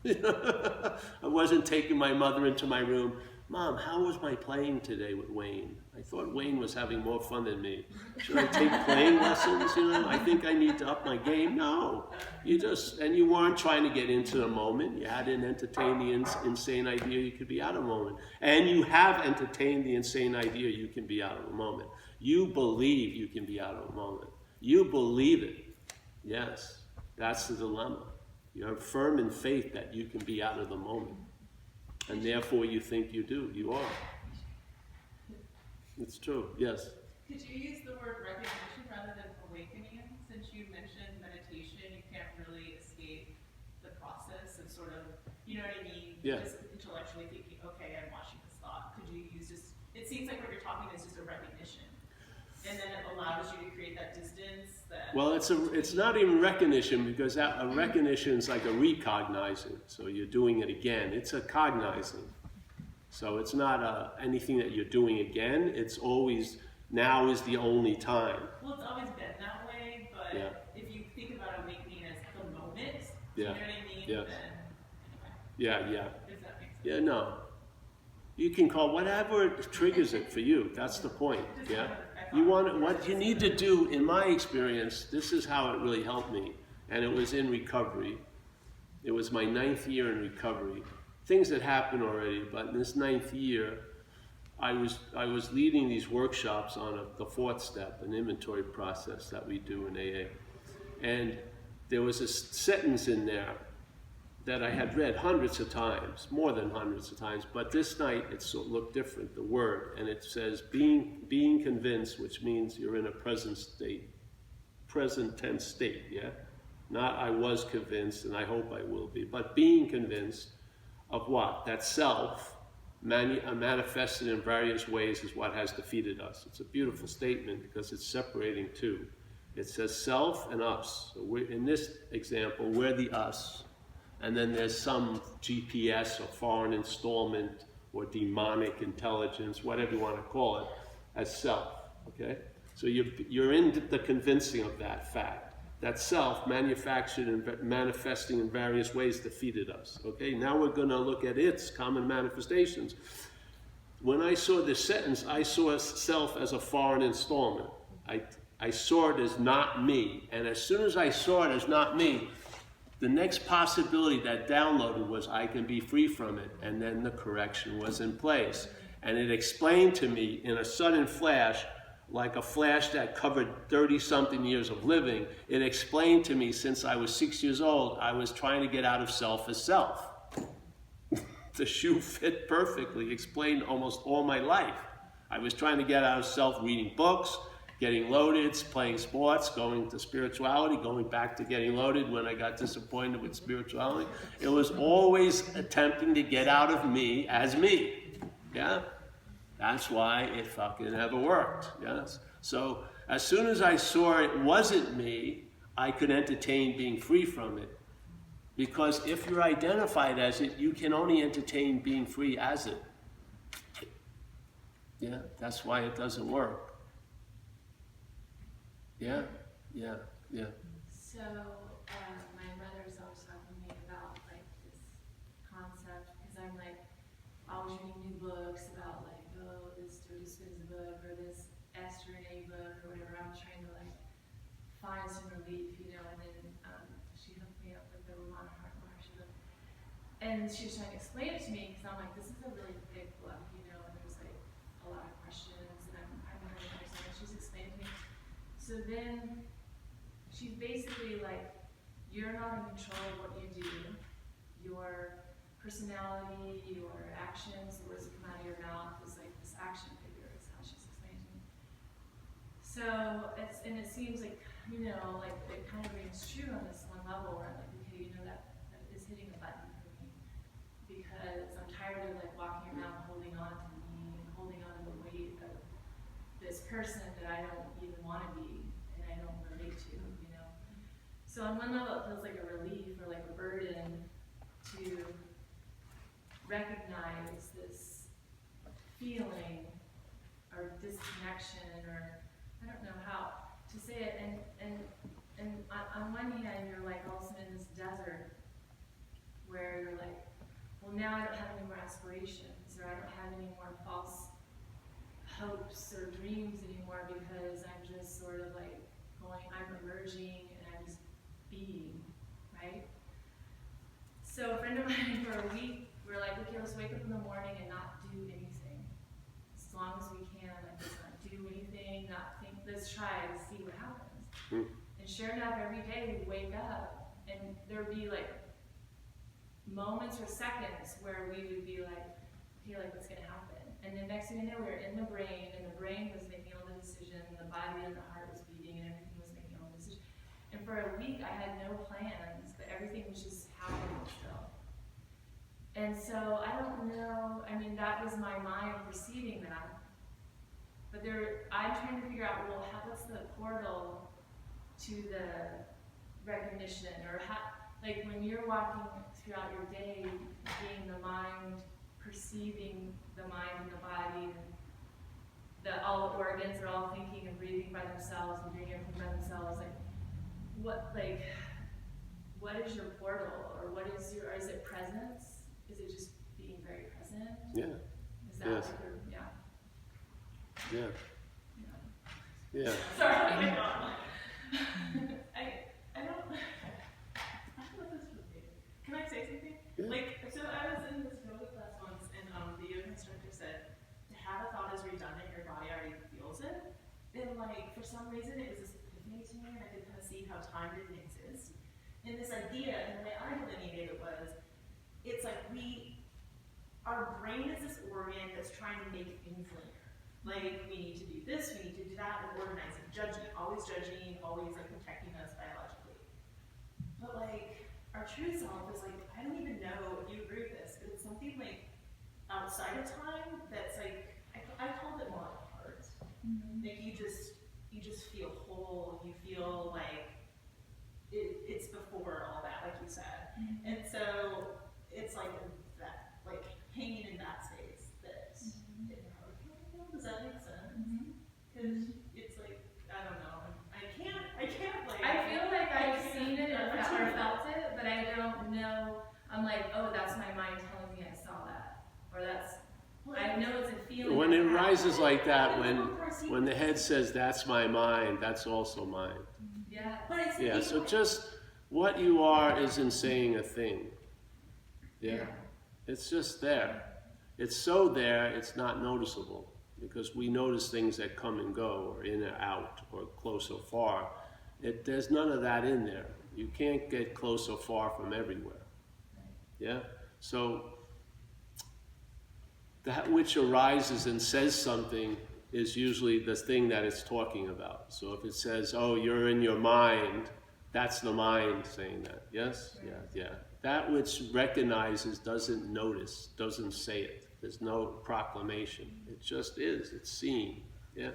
I wasn't taking my mother into my room. Mom, how was my playing today with Wayne? I thought Wayne was having more fun than me. Should I take playing lessons? I think I need to up my game. No, and you weren't trying to get into the moment. You hadn't entertained the insane idea you could be out of the moment. And you have entertained the insane idea you can be out of the moment. You believe you can be out of the moment. You believe it. Yes, that's the dilemma. You're firm in faith that you can be out of the moment. And therefore you think you do. You are. It's true. Yes? Could you use the word recognition rather than awakening? Since you mentioned meditation, you can't really escape the process of sort of, you know what I mean? Yeah. Just intellectually thinking, okay, I'm watching this thought. Could you use just, it seems like what you're talking is just a recognition. And then it allows you to create that distance. Well, it's not even recognition, because a recognition is like a recognizing. So you're doing it again. It's a cognizing. So it's not anything that you're doing again. It's always, now is the only time. Well, it's always been that way, but Yeah. if you think about awakening as the moment, Yeah. you know what I mean? Yes. Then, Yeah. if that makes sense. Yeah, no. You can call whatever triggers it for you. That's the point. Yeah. What you need to do, in my experience, this is how it really helped me, and it was in recovery. It was my 9th year in recovery. Things had happened already, but in this 9th year, I was leading these workshops on the 4th step, an inventory process that we do in AA, and there was a sentence in there that I had read hundreds of times, more than hundreds of times, but this night it looked different, the word, and it says being convinced, which means you're in a present tense state, yeah? Not I was convinced and I hope I will be, but being convinced of what? That self, manifested in various ways, is what has defeated us. It's a beautiful statement because it's separating two. It says self and us. So in this example, we're the us. And then there's some GPS or foreign installment or demonic intelligence, whatever you want to call it, as self, okay? So you're in the convincing of that fact. That self, manufactured and manifesting in various ways, defeated us, okay? Now we're going to look at its common manifestations. When I saw this sentence, I saw self as a foreign installment. I saw it as not me. And as soon as I saw it as not me, the next possibility that downloaded was I can be free from it, and then the correction was in place. And it explained to me in a sudden flash, like a flash that covered 30-something years of living, it explained to me since I was 6 years old, I was trying to get out of self as self. The shoe fit perfectly, explained almost all my life. I was trying to get out of self reading books, getting loaded, playing sports, going to spirituality, going back to getting loaded when I got disappointed with spirituality. It was always attempting to get out of me as me. Yeah? That's why it fucking never worked. Yes? So as soon as I saw it wasn't me, I could entertain being free from it. Because if you're identified as it, you can only entertain being free as it. Yeah? That's why it doesn't work. Yeah, yeah, yeah. So, my mother's always talking to me about like this concept, because I'm like always reading new books about like, oh, this Joe Dispenza book or this Esther and A book or whatever. I'm trying to like find some relief, you know, and then she hooked me up with the Ramana Maharshi book. And she was trying to explain it to me, because I'm like, this is a really big book, you know, and there's like a lot of questions, and I'm not really understanding. She's explaining to me. So then she's basically like, you're not in control of what you do. Your personality, your actions, the words that come out of your mouth is like this action figure, is how she's explaining to me. So it seems like, you know, like it kind of rings true on this one level where I'm like, okay, you know, that is hitting a button for me. Because I'm tired of like walking around holding on to me and holding on to the weight of this person that I don't even want to be and I don't relate to, you know. So on one level it feels like a relief or like a burden to recognize this feeling or disconnection or I don't know how to say it, and on one hand, you're like all of a sudden in this desert where you're like, well, now I don't have any more aspirations, or I don't have any more false hopes or dreams anymore, because I'm just sort of like I'm emerging and I'm just being, right? So a friend of mine, for a week, we're like, okay, let's wake up in the morning and not do anything. As long as we can, like, let's not do anything, not think, let's try and see what happens. And sure enough, every day we'd wake up and there'd be like moments or seconds where we would be like, okay, like what's gonna happen? And then next thing you know, we were in the brain, and the brain was making all the decisions, and the body and the heart was beating, and everything was making all the decisions. And for a week, I had no plans, but everything was just happening still. And so I don't know, I mean, that was my mind perceiving that. But I'm trying to figure out, well, what's the portal to the recognition, or how, like when you're walking throughout your day, being the mind, perceiving the mind and the body, and all the organs are all thinking and breathing by themselves and doing everything by themselves, what is your portal, or what is your, or is it presence? Is it just being very present? Yeah. Is that Yes. like your, yeah. Yeah. Yeah. Yeah. Sorry, oh my God. I don't know what this would be. Can I say something? Yeah. Like, so I was in this yoga class once, and the yoga instructor said, to have a thought is redundant, your body already feels it. And like, for some reason, it was this epiphany to me, and I could kind of see how time didn't exist. And this idea, and the way I delineated it was, it's like our brain is this organ that's trying to make things linear. Like, we need to do this, we need to do that, and organizing, judging, always like protecting us biologically. But like, our true self is like, I don't even know if you agree with this, but it's something like outside of time that's like, I called it more like heart. Like you just feel whole, you feel like it's before all that, like you said. And so it's like that, like hanging in that space that does that make sense? Because it's like, I don't know, I can't like. I feel like I've seen it or felt it, but I don't know. I'm like, oh, that's my mind telling me I saw that, or I know it's a feeling. When it rises like that, when the head says, that's my mind, that's also mine. Yeah. But it's Yeah, so just what you are isn't saying a thing. Yeah. It's just there. It's so there, it's not noticeable. Because we notice things that come and go, or in or out, or close or far. There's none of that in there. You can't get close or far from everywhere. Yeah? So, that which arises and says something is usually the thing that it's talking about. So if it says, oh, you're in your mind, that's the mind saying that. Yes? Yeah, yeah. That which recognizes doesn't notice, doesn't say it. There's no proclamation. It just is. It's seen. Yeah.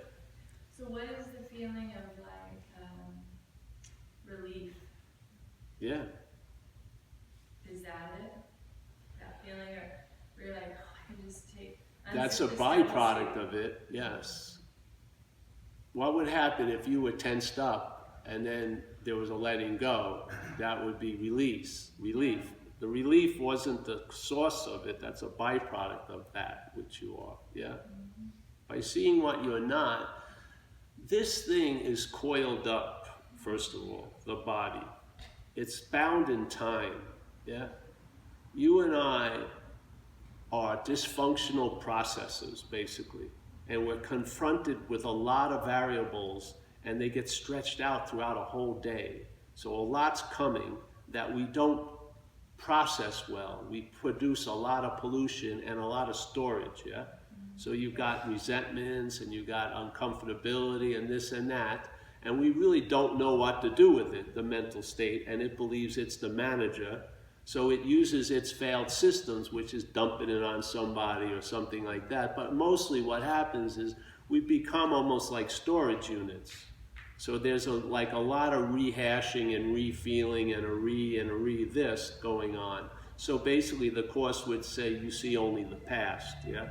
So what is the feeling of like relief? Yeah. Is that it? That feeling where you're like, oh, I can just take. That's a byproduct of it. Yes. What would happen if you were tensed up and then there was a letting go? That would be relief. The relief wasn't the source of it, that's a byproduct of that which you are, yeah? By seeing what you're not, this thing is coiled up, first of all, the body. It's bound in time, yeah? You and I are dysfunctional processes, basically, and we're confronted with a lot of variables, and they get stretched out throughout a whole day. So a lot's coming that we don't process well. We produce a lot of pollution and a lot of storage, yeah? So you've got resentments and you've got uncomfortability and this and that, and we really don't know what to do with it, the mental state, and it believes it's the manager, so it uses its failed systems, which is dumping it on somebody or something like that. But mostly what happens is we become almost like storage units. So there's a lot of rehashing and re-feeling and a re this going on. So basically the Course would say you see only the past, yeah?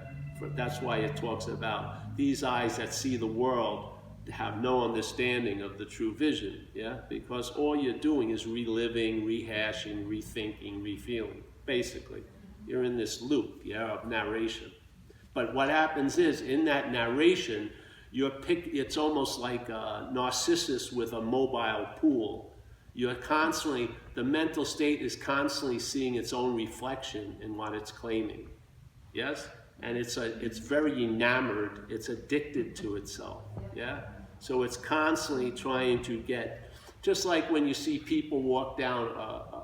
That's why it talks about these eyes that see the world, have no understanding of the true vision, yeah? Because all you're doing is reliving, rehashing, rethinking, refeeling, basically. You're in this loop, yeah, of narration. But what happens is, in that narration, it's almost like a Narcissus with a mobile pool. You're constantly, the mental state is constantly seeing its own reflection in what it's claiming, yes? And it's very enamored, it's addicted to itself, yeah? So it's constantly trying to get, just like when you see people walk down a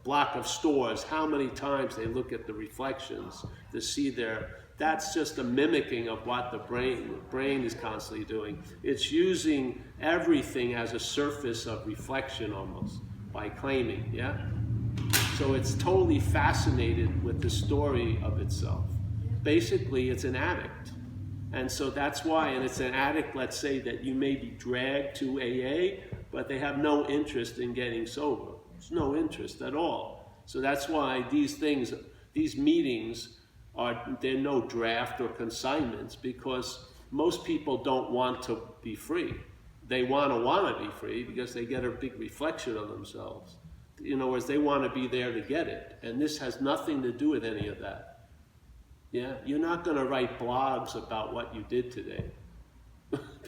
block of stores, how many times they look at the reflections to see that's just a mimicking of what the brain is constantly doing. It's using everything as a surface of reflection almost, by claiming, yeah? So it's totally fascinated with the story of itself. Basically, it's an addict. And so that's why, and it's an addict, let's say, that you may be dragged to AA, but they have no interest in getting sober. There's no interest at all. So that's why these meetings, they're no draft or consignments, because most people don't want to be free. They want to be free because they get a big reflection of themselves. In other words, they want to be there to get it. And this has nothing to do with any of that. Yeah, you're not going to write blogs about what you did today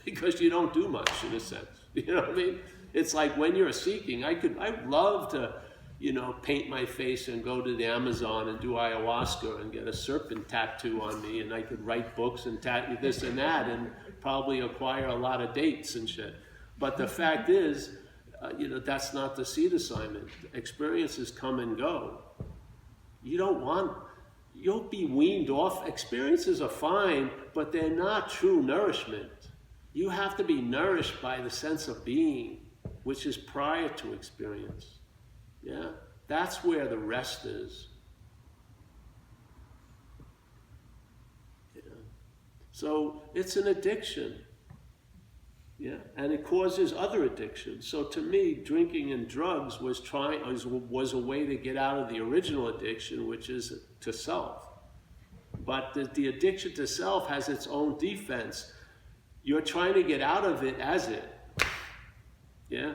because you don't do much in a sense. You know what I mean? It's like when you're seeking, I'd love to, paint my face and go to the Amazon and do ayahuasca and get a serpent tattoo on me, and I could write books and tattoo this and that and probably acquire a lot of dates and shit. But the fact is, that's not the seed assignment. Experiences come and go. You'll be weaned off. Experiences are fine, but they're not true nourishment. You have to be nourished by the sense of being, which is prior to experience. Yeah, that's where the rest is. Yeah. So it's an addiction. Yeah, and it causes other addictions. So to me, drinking and drugs was a way to get out of the original addiction, which is to self. But the addiction to self has its own defense. You're trying to get out of it as it. Yeah?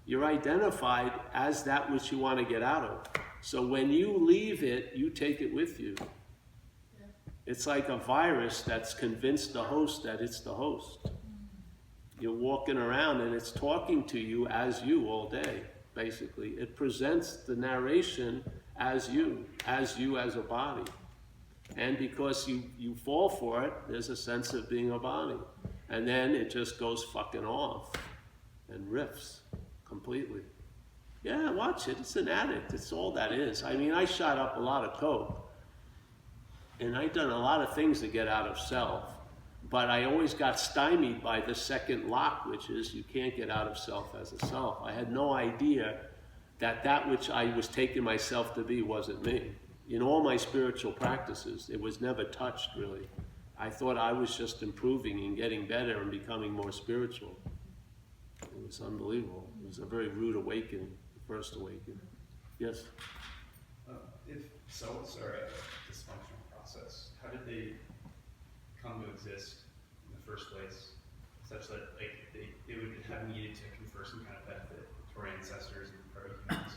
You're identified as that which you want to get out of. So when you leave it, you take it with you. Yeah. It's like a virus that's convinced the host that it's the host. You're walking around and it's talking to you as you all day, basically. It presents the narration as you as a body. And because you fall for it, there's a sense of being a body. And then it just goes fucking off and riffs completely. Yeah, watch it. It's an addict. It's all that is. I mean, I shot up a lot of coke. And I've done a lot of things to get out of self. But I always got stymied by the second lock, which is you can't get out of self as a self. I had no idea that which I was taking myself to be wasn't me. In all my spiritual practices, it was never touched, really. I thought I was just improving and getting better and becoming more spiritual. It was unbelievable. It was a very rude awakening, the first awakening. Yes? If cells are a dysfunctional process, how did they come to exist in the first place, such that they would have needed to confer some kind of benefit to our ancestors and proto-humans?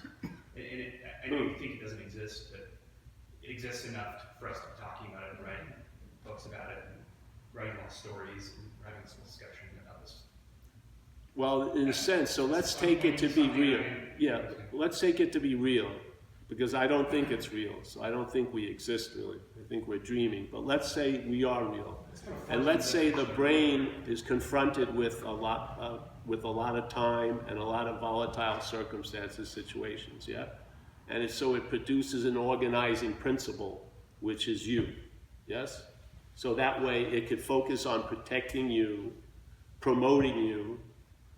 I know you think it doesn't exist, but it exists enough for us to be talking about it and writing books about it and writing all stories and having some discussion about this. Well, in a sense, so let's take it to be real. Yeah, let's take it to be real, because I don't think it's real. So I don't think we exist, really. I think we're dreaming. But let's say we are real. And let's say the brain is confronted with a lot of time and a lot of volatile circumstances, situations, yeah? And so it produces an organizing principle, which is you, yes? So that way it could focus on protecting you, promoting you,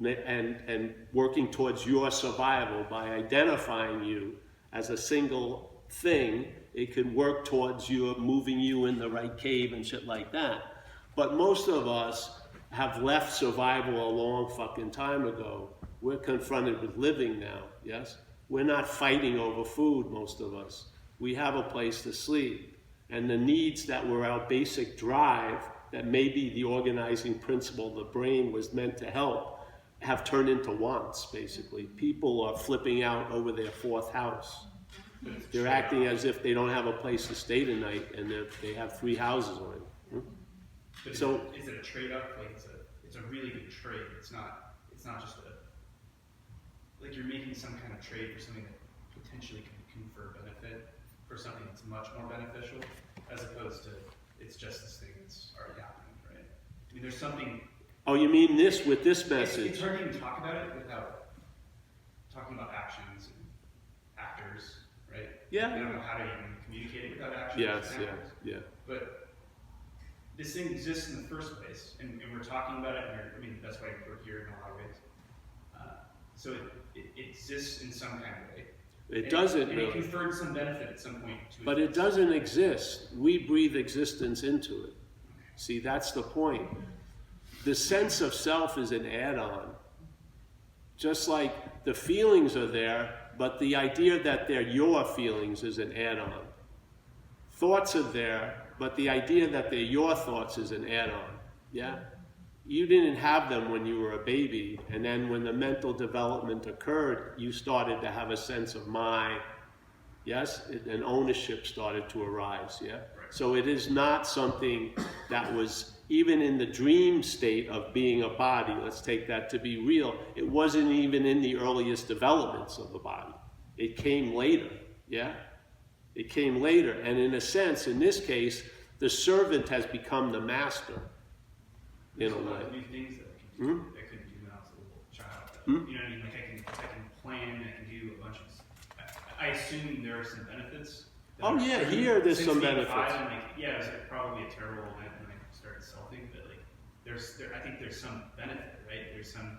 and working towards your survival by identifying you as a single thing. It could work towards you, moving you in the right cave and shit like that. But most of us have left survival a long fucking time ago. We're confronted with living now, yes? We're not fighting over food, most of us. We have a place to sleep. And the needs that were our basic drive that maybe the organizing principle of the brain was meant to help have turned into wants, basically. People are flipping out over their fourth house. They're acting as if they don't have a place to stay tonight, and they have 3 houses already. But So- is it a trade-off? Like it's a really good trade. It's not just like you're making some kind of trade for something that potentially can confer benefit for something that's much more beneficial, as opposed to it's just this thing that's already happened, right? I mean, there's something. Oh, you mean this with this It's message? hard to even talk about it without talking about actions and actors, right? Yeah. I don't know how to even communicate it without actions. Yes, and yeah, actors. yeah. But this thing exists in the first place, and we're talking about it, and I mean, that's why we're here in a lot of ways. So it exists in some kind of way. It doesn't, and really. it conferred some benefit at some point to But it doesn't exist. We breathe existence into it. See, that's the point. The sense of self is an add-on. Just like the feelings are there, but the idea that they're your feelings is an add-on. Thoughts are there, but the idea that they're your thoughts is an add-on. Yeah? You didn't have them when you were a baby, and then when the mental development occurred, you started to have a sense of my, yes, and ownership started to arise, yeah? So it is not something that was, even in the dream state of being a body, let's take that to be real, it wasn't even in the earliest developments of the body. It came later, yeah? It came later, and in a sense, in this case, the servant has become the master. In There's a a lot way. of new things that I can do that I couldn't do when I was a little child. You know what I mean? Like I can plan, I can do a bunch of. I assume there are some benefits. that Oh are- yeah, here there's since some being benefits. five, I'm like, yeah, it was like probably a terrible event when I started selfing, but like I think there's some benefit, right? There's some,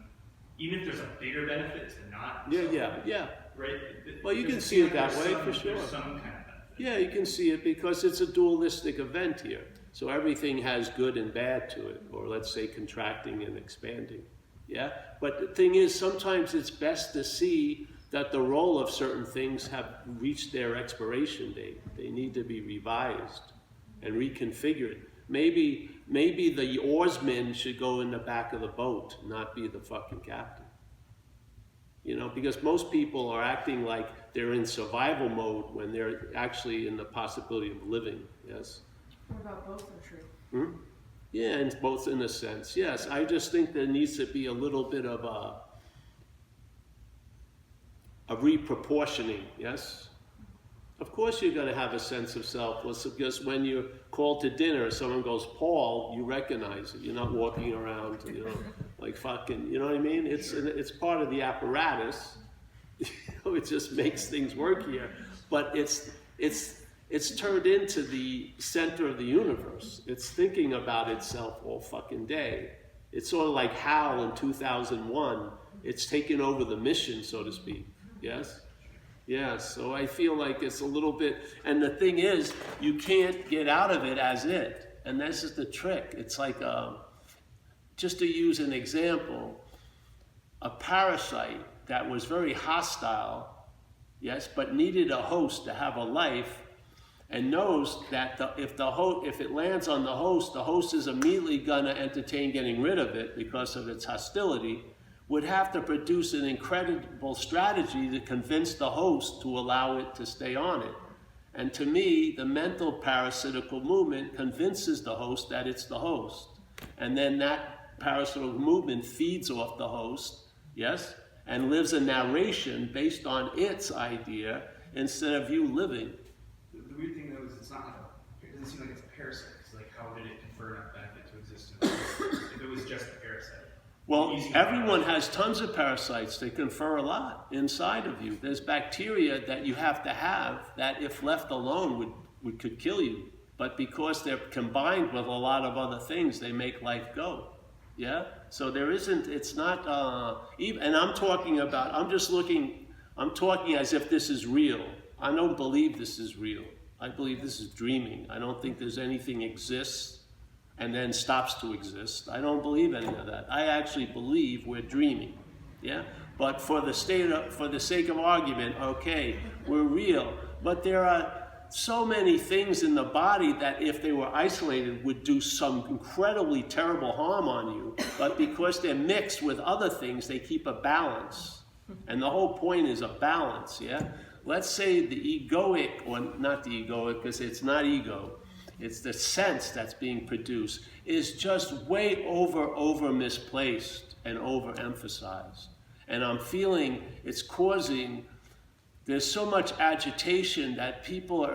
even if there's a bigger benefit to not. Yeah. Right. Well, you There's can a see it feeling that there's way, some- for sure. There's some kind of benefit. Yeah, you can see it because it's a dualistic event here. So everything has good and bad to it, or let's say contracting and expanding. Yeah? But the thing is, sometimes it's best to see that the role of certain things have reached their expiration date. They need to be revised and reconfigured. Maybe the oarsman should go in the back of the boat, not be the fucking captain. You know, because most people are acting like they're in survival mode when they're actually in the possibility of living, yes? What about both are true? Yeah, and both in a sense, yes. I just think there needs to be a little bit of a reproportioning, yes? Of course you're going to have a sense of self, because when you're called to dinner, someone goes, Paul, you recognize it. You're not walking around, you know, like fucking, you know what I mean? It's part of the apparatus. It just makes things work here. But it's turned into the center of the universe. It's thinking about itself all fucking day. It's sort of like HAL in 2001. It's taken over the mission, so to speak. Yes? Yeah, so I feel like it's a little bit, and the thing is, you can't get out of it as it. And this is the trick. It's like, just to use an example, a parasite that was very hostile, yes, but needed a host to have a life, and knows that if it lands on the host is immediately going to entertain getting rid of it because of its hostility, would have to produce an incredible strategy to convince the host to allow it to stay on it. And to me, the mental parasitical movement convinces the host that it's the host. And then that parasitical movement feeds off the host, yes, and lives a narration based on its idea instead of you living. The weird thing though is it doesn't seem like it's a parasite. It's like, how did it confer enough benefit to exist in if it was just a parasite? Well, everyone has tons of parasites. They confer a lot inside of you. There's bacteria that you have to have that, if left alone, could kill you. But because they're combined with a lot of other things, they make life go. Yeah? So there isn't, it's not, and I'm talking as if this is real. I don't believe this is real. I believe this is dreaming. I don't think there's anything exists and then stops to exist. I don't believe any of that. I actually believe we're dreaming, yeah? But for the sake of argument, okay, we're real. But there are so many things in the body that if they were isolated would do some incredibly terrible harm on you, but because they're mixed with other things, they keep a balance. And the whole point is a balance, yeah? Let's say the egoic, or not the egoic, because it's not ego, it's the sense that's being produced, is just way over misplaced and overemphasized. And I'm feeling it's causing, there's so much agitation that people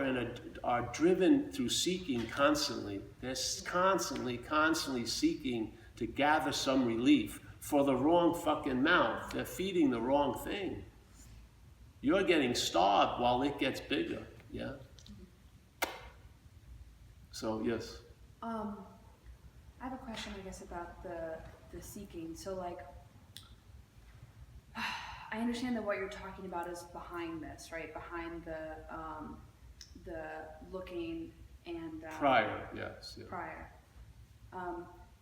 are driven through seeking constantly. They're constantly seeking to gather some relief for the wrong fucking mouth. They're feeding the wrong thing. You're getting starved while it gets bigger, yeah? So, yes. I have a question, I guess, about the seeking. So, like, I understand that what you're talking about is behind this, right? Behind the looking and Prior, yes. Yeah. prior.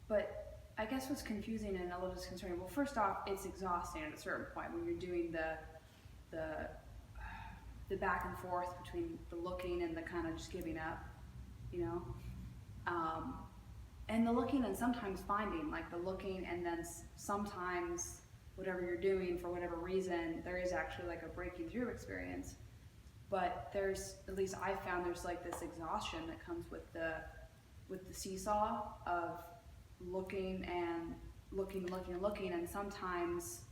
But I guess what's confusing and a little disconcerting. Well, first off, it's exhausting at a certain point when you're doing the back and forth between the looking and the kind of just giving up, you know. And the looking and sometimes finding, like the looking and then sometimes whatever you're doing for whatever reason, there is actually like a breaking through experience. But there's, at least I found, there's like this exhaustion that comes with the seesaw of looking and looking, and sometimes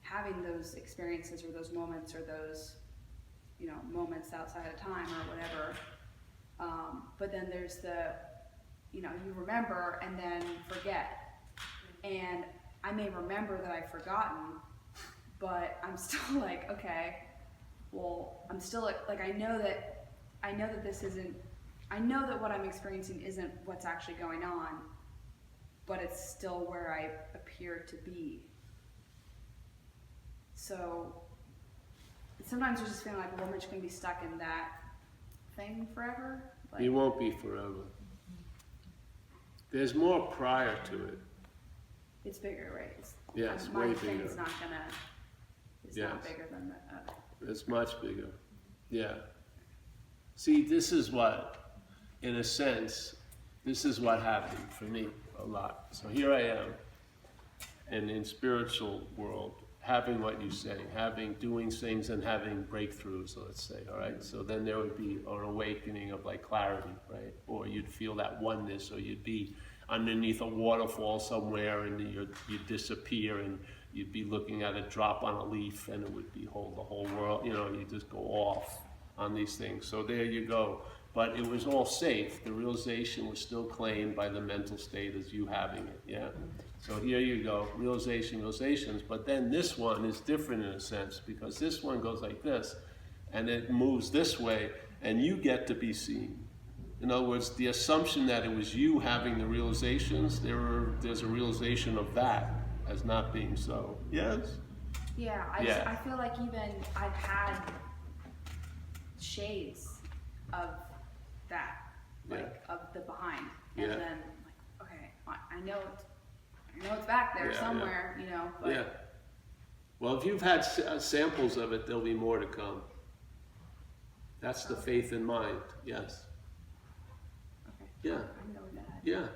having those experiences or those moments or those, you know, moments outside of time or whatever. But then there's the, you know, you remember and then forget. And I may remember that I've forgotten, but I'm still like, okay, well, I'm still like I know that this isn't, I know that what I'm experiencing isn't what's actually going on, but it's still where I appear to be. So sometimes you're just feeling like, well, I'm just going to be stuck in that thing forever. Like, You won't be forever. There's more prior to it. it's bigger, right? Yes, my way thing's bigger. not gonna. It's Yes. not bigger than the other. It's much bigger. Yeah. See, this is what, in a sense, this is what happened for me a lot. So here I am, and in spiritual world, having what you say, doing things and having breakthroughs, let's say, all right? So then there would be an awakening of like clarity, right? Or you'd feel that oneness, or you'd be underneath a waterfall somewhere and you'd disappear and you'd be looking at a drop on a leaf and it would behold the whole world, you know, you just go off on these things. So there you go. But it was all safe. The realization was still claimed by the mental state as you having it, yeah? So here you go, realizations. But then this one is different in a sense, because this one goes like this, and it moves this way, and you get to be seen. In other words, the assumption that it was you having the realizations, there's a realization of that as not being so. Yes? Yeah, I feel like even I've had shades of that, like of the behind, and then like, okay, I know it's back there somewhere, you know. But Yeah. Well, if you've had samples of it, there'll be more to come. That's the faith in mind. Yes. okay, Yeah. I know that. Yeah.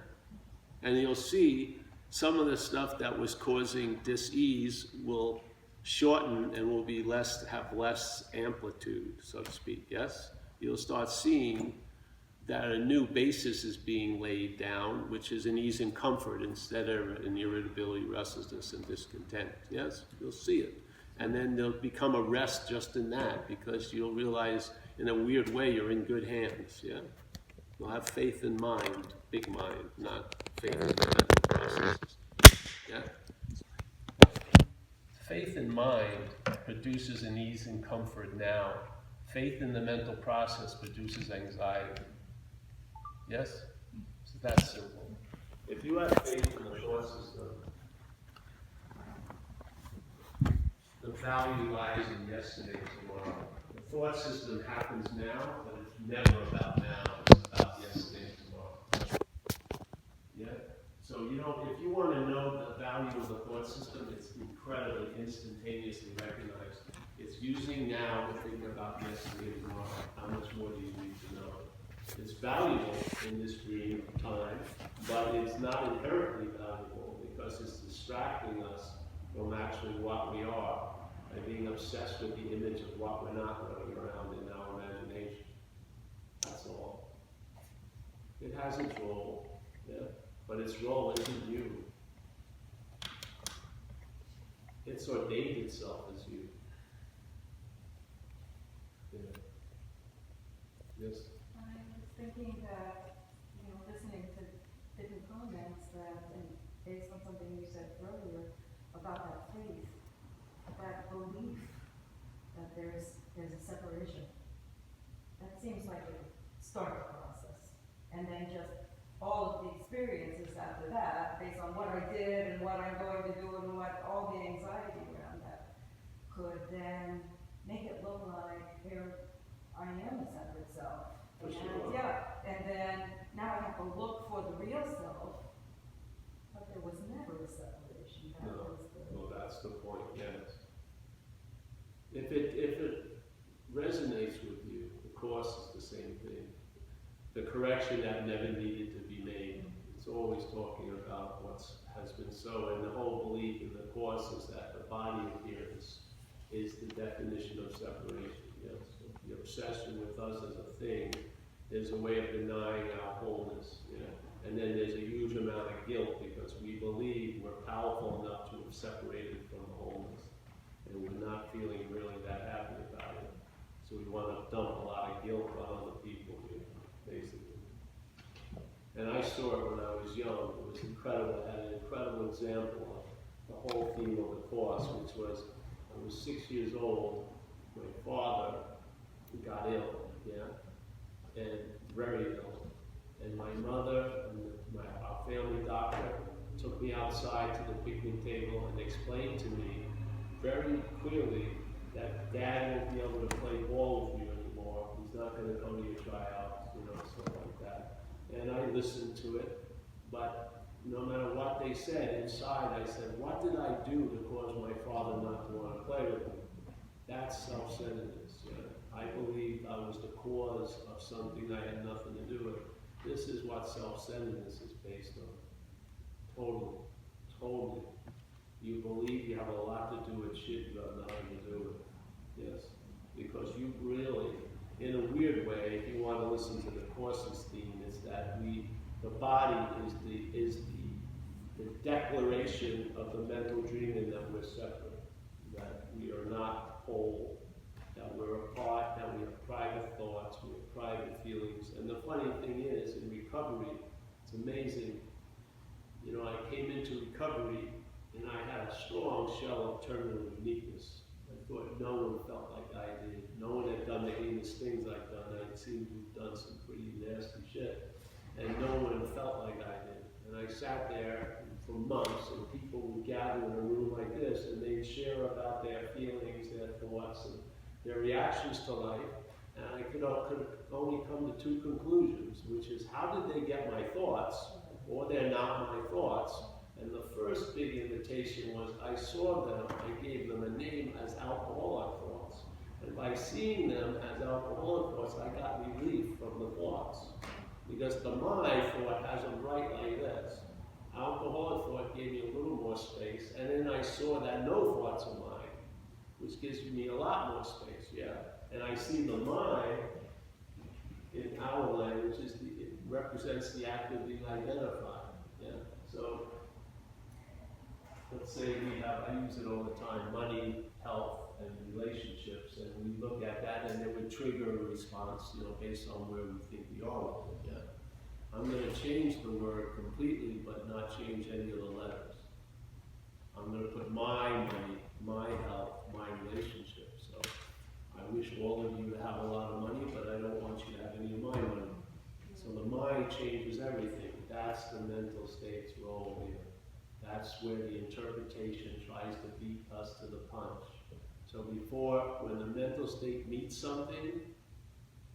And you'll see some of the stuff that was causing dis-ease will shorten and will be have less amplitude, so to speak. Yes? You'll start seeing that a new basis is being laid down, which is an ease and comfort instead of an irritability, restlessness, and discontent. Yes? You'll see it. And then there'll become a rest just in that, because you'll realize in a weird way you're in good hands. Yeah? You'll have faith in mind, big mind, not faith in mental processes. Yeah? Faith in mind produces an ease and comfort now. Faith in the mental process produces anxiety. Yes? It's that simple. If you have faith in the thought system, the value lies in yesterday, tomorrow. The thought system happens now, but it's never about now. It's about yesterday, tomorrow. Yeah? So, you know, if you want to know the value of the thought system, it's incredibly instantaneously recognized. It's using now to think about yesterday, tomorrow. How much more do you It's valuable in this dream time, but it's not inherently valuable because it's distracting us from actually what we are by being obsessed with the image of what we're not running around in our imagination. That's all. It has its role, yeah, but its role isn't you. It's ordained itself as you. Yeah. Yes. I was thinking that, listening to different comments that, and based on something you said earlier about that faith, that belief that there's a separation. That seems like a starting process. And then just all of the experiences after that, based on what I did and what I'm going to do and what all the anxiety around that, could then make it look like I am a separate self. For And sure. yeah, and then now I have to look for the real self, but there was never a separation. That No. was the Well, that's the point, yes. If it resonates with you, the Course is the same thing. The correction that never needed to be made. It's always talking about what has been so, and the whole belief in the Course is that the body appearance is the definition of separation. Yes, so the obsession with us as a thing is a way of denying our wholeness. Yeah? And then there's a huge amount of guilt because we believe we're powerful enough to have separated from the wholeness. And we're not feeling really that happy about it. So we want to dump a lot of guilt on other people, basically. And I saw it when I was young. It was incredible. I had an incredible example of the whole theme of the Course, which was, I was 6 years old. My father got ill, yeah, and very ill. And my mother and our family doctor took me outside to the picnic table and explained to me very clearly that Dad won't be able to play ball with you anymore. He's not going to come to your tryouts, stuff like that. And I listened to it, but no matter what they said, inside I said, what did I do to cause my father not to want to play with me? That's self-centeredness. Yeah. I believed I was the cause of something I had nothing to do with. This is what self-centeredness is based on. Totally. Totally. You believe you have a lot to do with shit you have nothing to do with. Yes. Because you really, in a weird way, if you want to listen to the Course's theme, is that the body is the declaration of the mental dreaming that we're separate, that we are not whole, that we're apart, that we have private thoughts, we have private feelings. And the funny thing is, in recovery, it's amazing. I came into recovery and I had a strong shell of terminal uniqueness. I thought no one felt like I did. No one had done the heinous things I'd done. I seemed to have done some pretty nasty shit. And no one felt like I did. And I sat there for months, and people would gather in a room like this, and they'd share about their feelings, their thoughts, and their reactions to life. And I could only come to two conclusions, which is, how did they get my thoughts, or they're not my thoughts? And the first big invitation was, I saw them, I gave them a name as alcoholic thoughts. And by seeing them as alcoholic thoughts, I got relief from the thoughts. Because the my thought has them right like this. Alcoholic thought gave me a little more space, and then I saw that no thoughts are mine, which gives me a lot more space, yeah. And I see the mind in our language it represents the act of being identified, yeah. So let's say I use it all the time, money, health, and relationships, and we look at that and it would trigger a response, based on where we think we are with it, yeah. I'm going to change the word completely, but not change any of the letters. I'm going to put my money, my health, my relationships. So I wish all of you to have a lot of money, but I don't want you to have any of my money. So the mind changes everything. That's the mental state's role here. That's where the interpretation tries to beat us to the punch. So when the mental state meets something,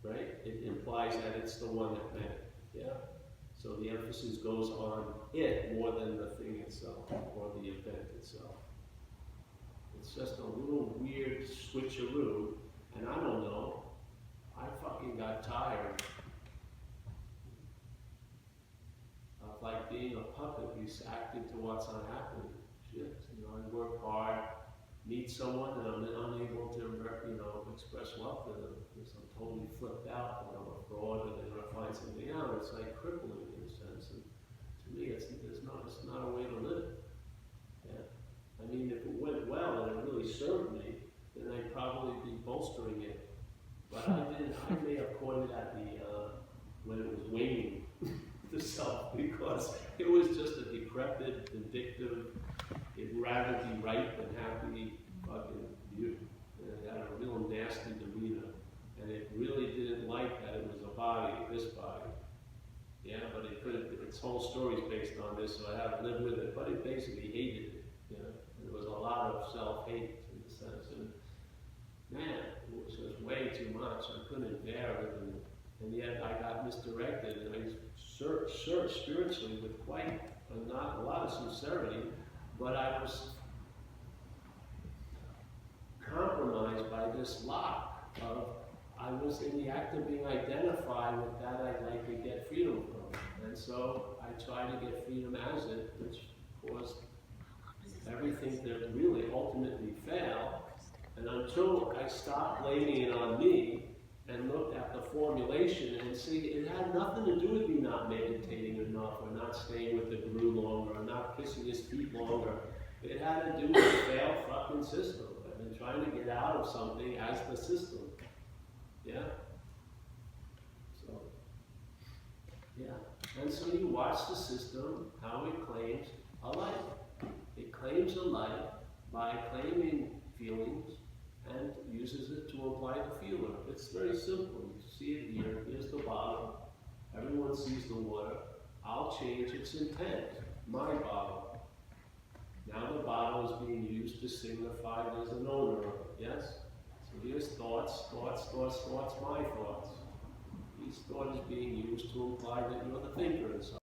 right, it implies that it's the one that meant it. Yeah? So the emphasis goes on it more than the thing itself or the event itself. It's just a little weird switcheroo, and I don't know. I fucking got tired puppet reacting to what's not happening. Shit, you know, I work hard, meet someone, and I'm unable to, you know, express love to them because I'm totally flipped out, you know, a fraud, or they're gonna find something out. It's like crippling in a sense. And to me, it's not a way to live. Yeah. I mean, if it went well and it really served me, then I'd probably be bolstering it. But I may have caught it at the, when it was waning, the self, because it was just a decrepit, vindictive, it'd rather be right than happy fucking beauty. And it had a real nasty demeanor. And it really didn't like that it was a body, this body. Yeah, but it couldn't, its whole story is based on this, so I had to live with it. But it basically hated it, you know. There was a lot of self-hate in the sense. And man, it was just way too much. I couldn't bear it. And yet I got misdirected, and I searched spiritually with quite not a lot of sincerity, but I was compromised by this lock of, I was in the act of being identified with that I'd like to get freedom from. And so I tried to get freedom as it, which caused everything to really ultimately fail. And until I stopped blaming it on me and looked at the formulation and see it had nothing to do with me not meditating enough, or not staying with the guru longer, or not kissing his feet longer. It had to do with the failed fucking system. I've been trying to get out of something as the system. Yeah? So, yeah. And so you watch the system, how it claims a life. It claims a life by claiming feelings and uses it to imply the feeler. It's very simple. You see it here. Here's the bottle. Everyone sees the water. I'll change its intent. My bottle. Now the bottle is being used to signify there's an owner of it. Yes? So here's thoughts, my thoughts. Each thought is being used to imply that you're the thinker and so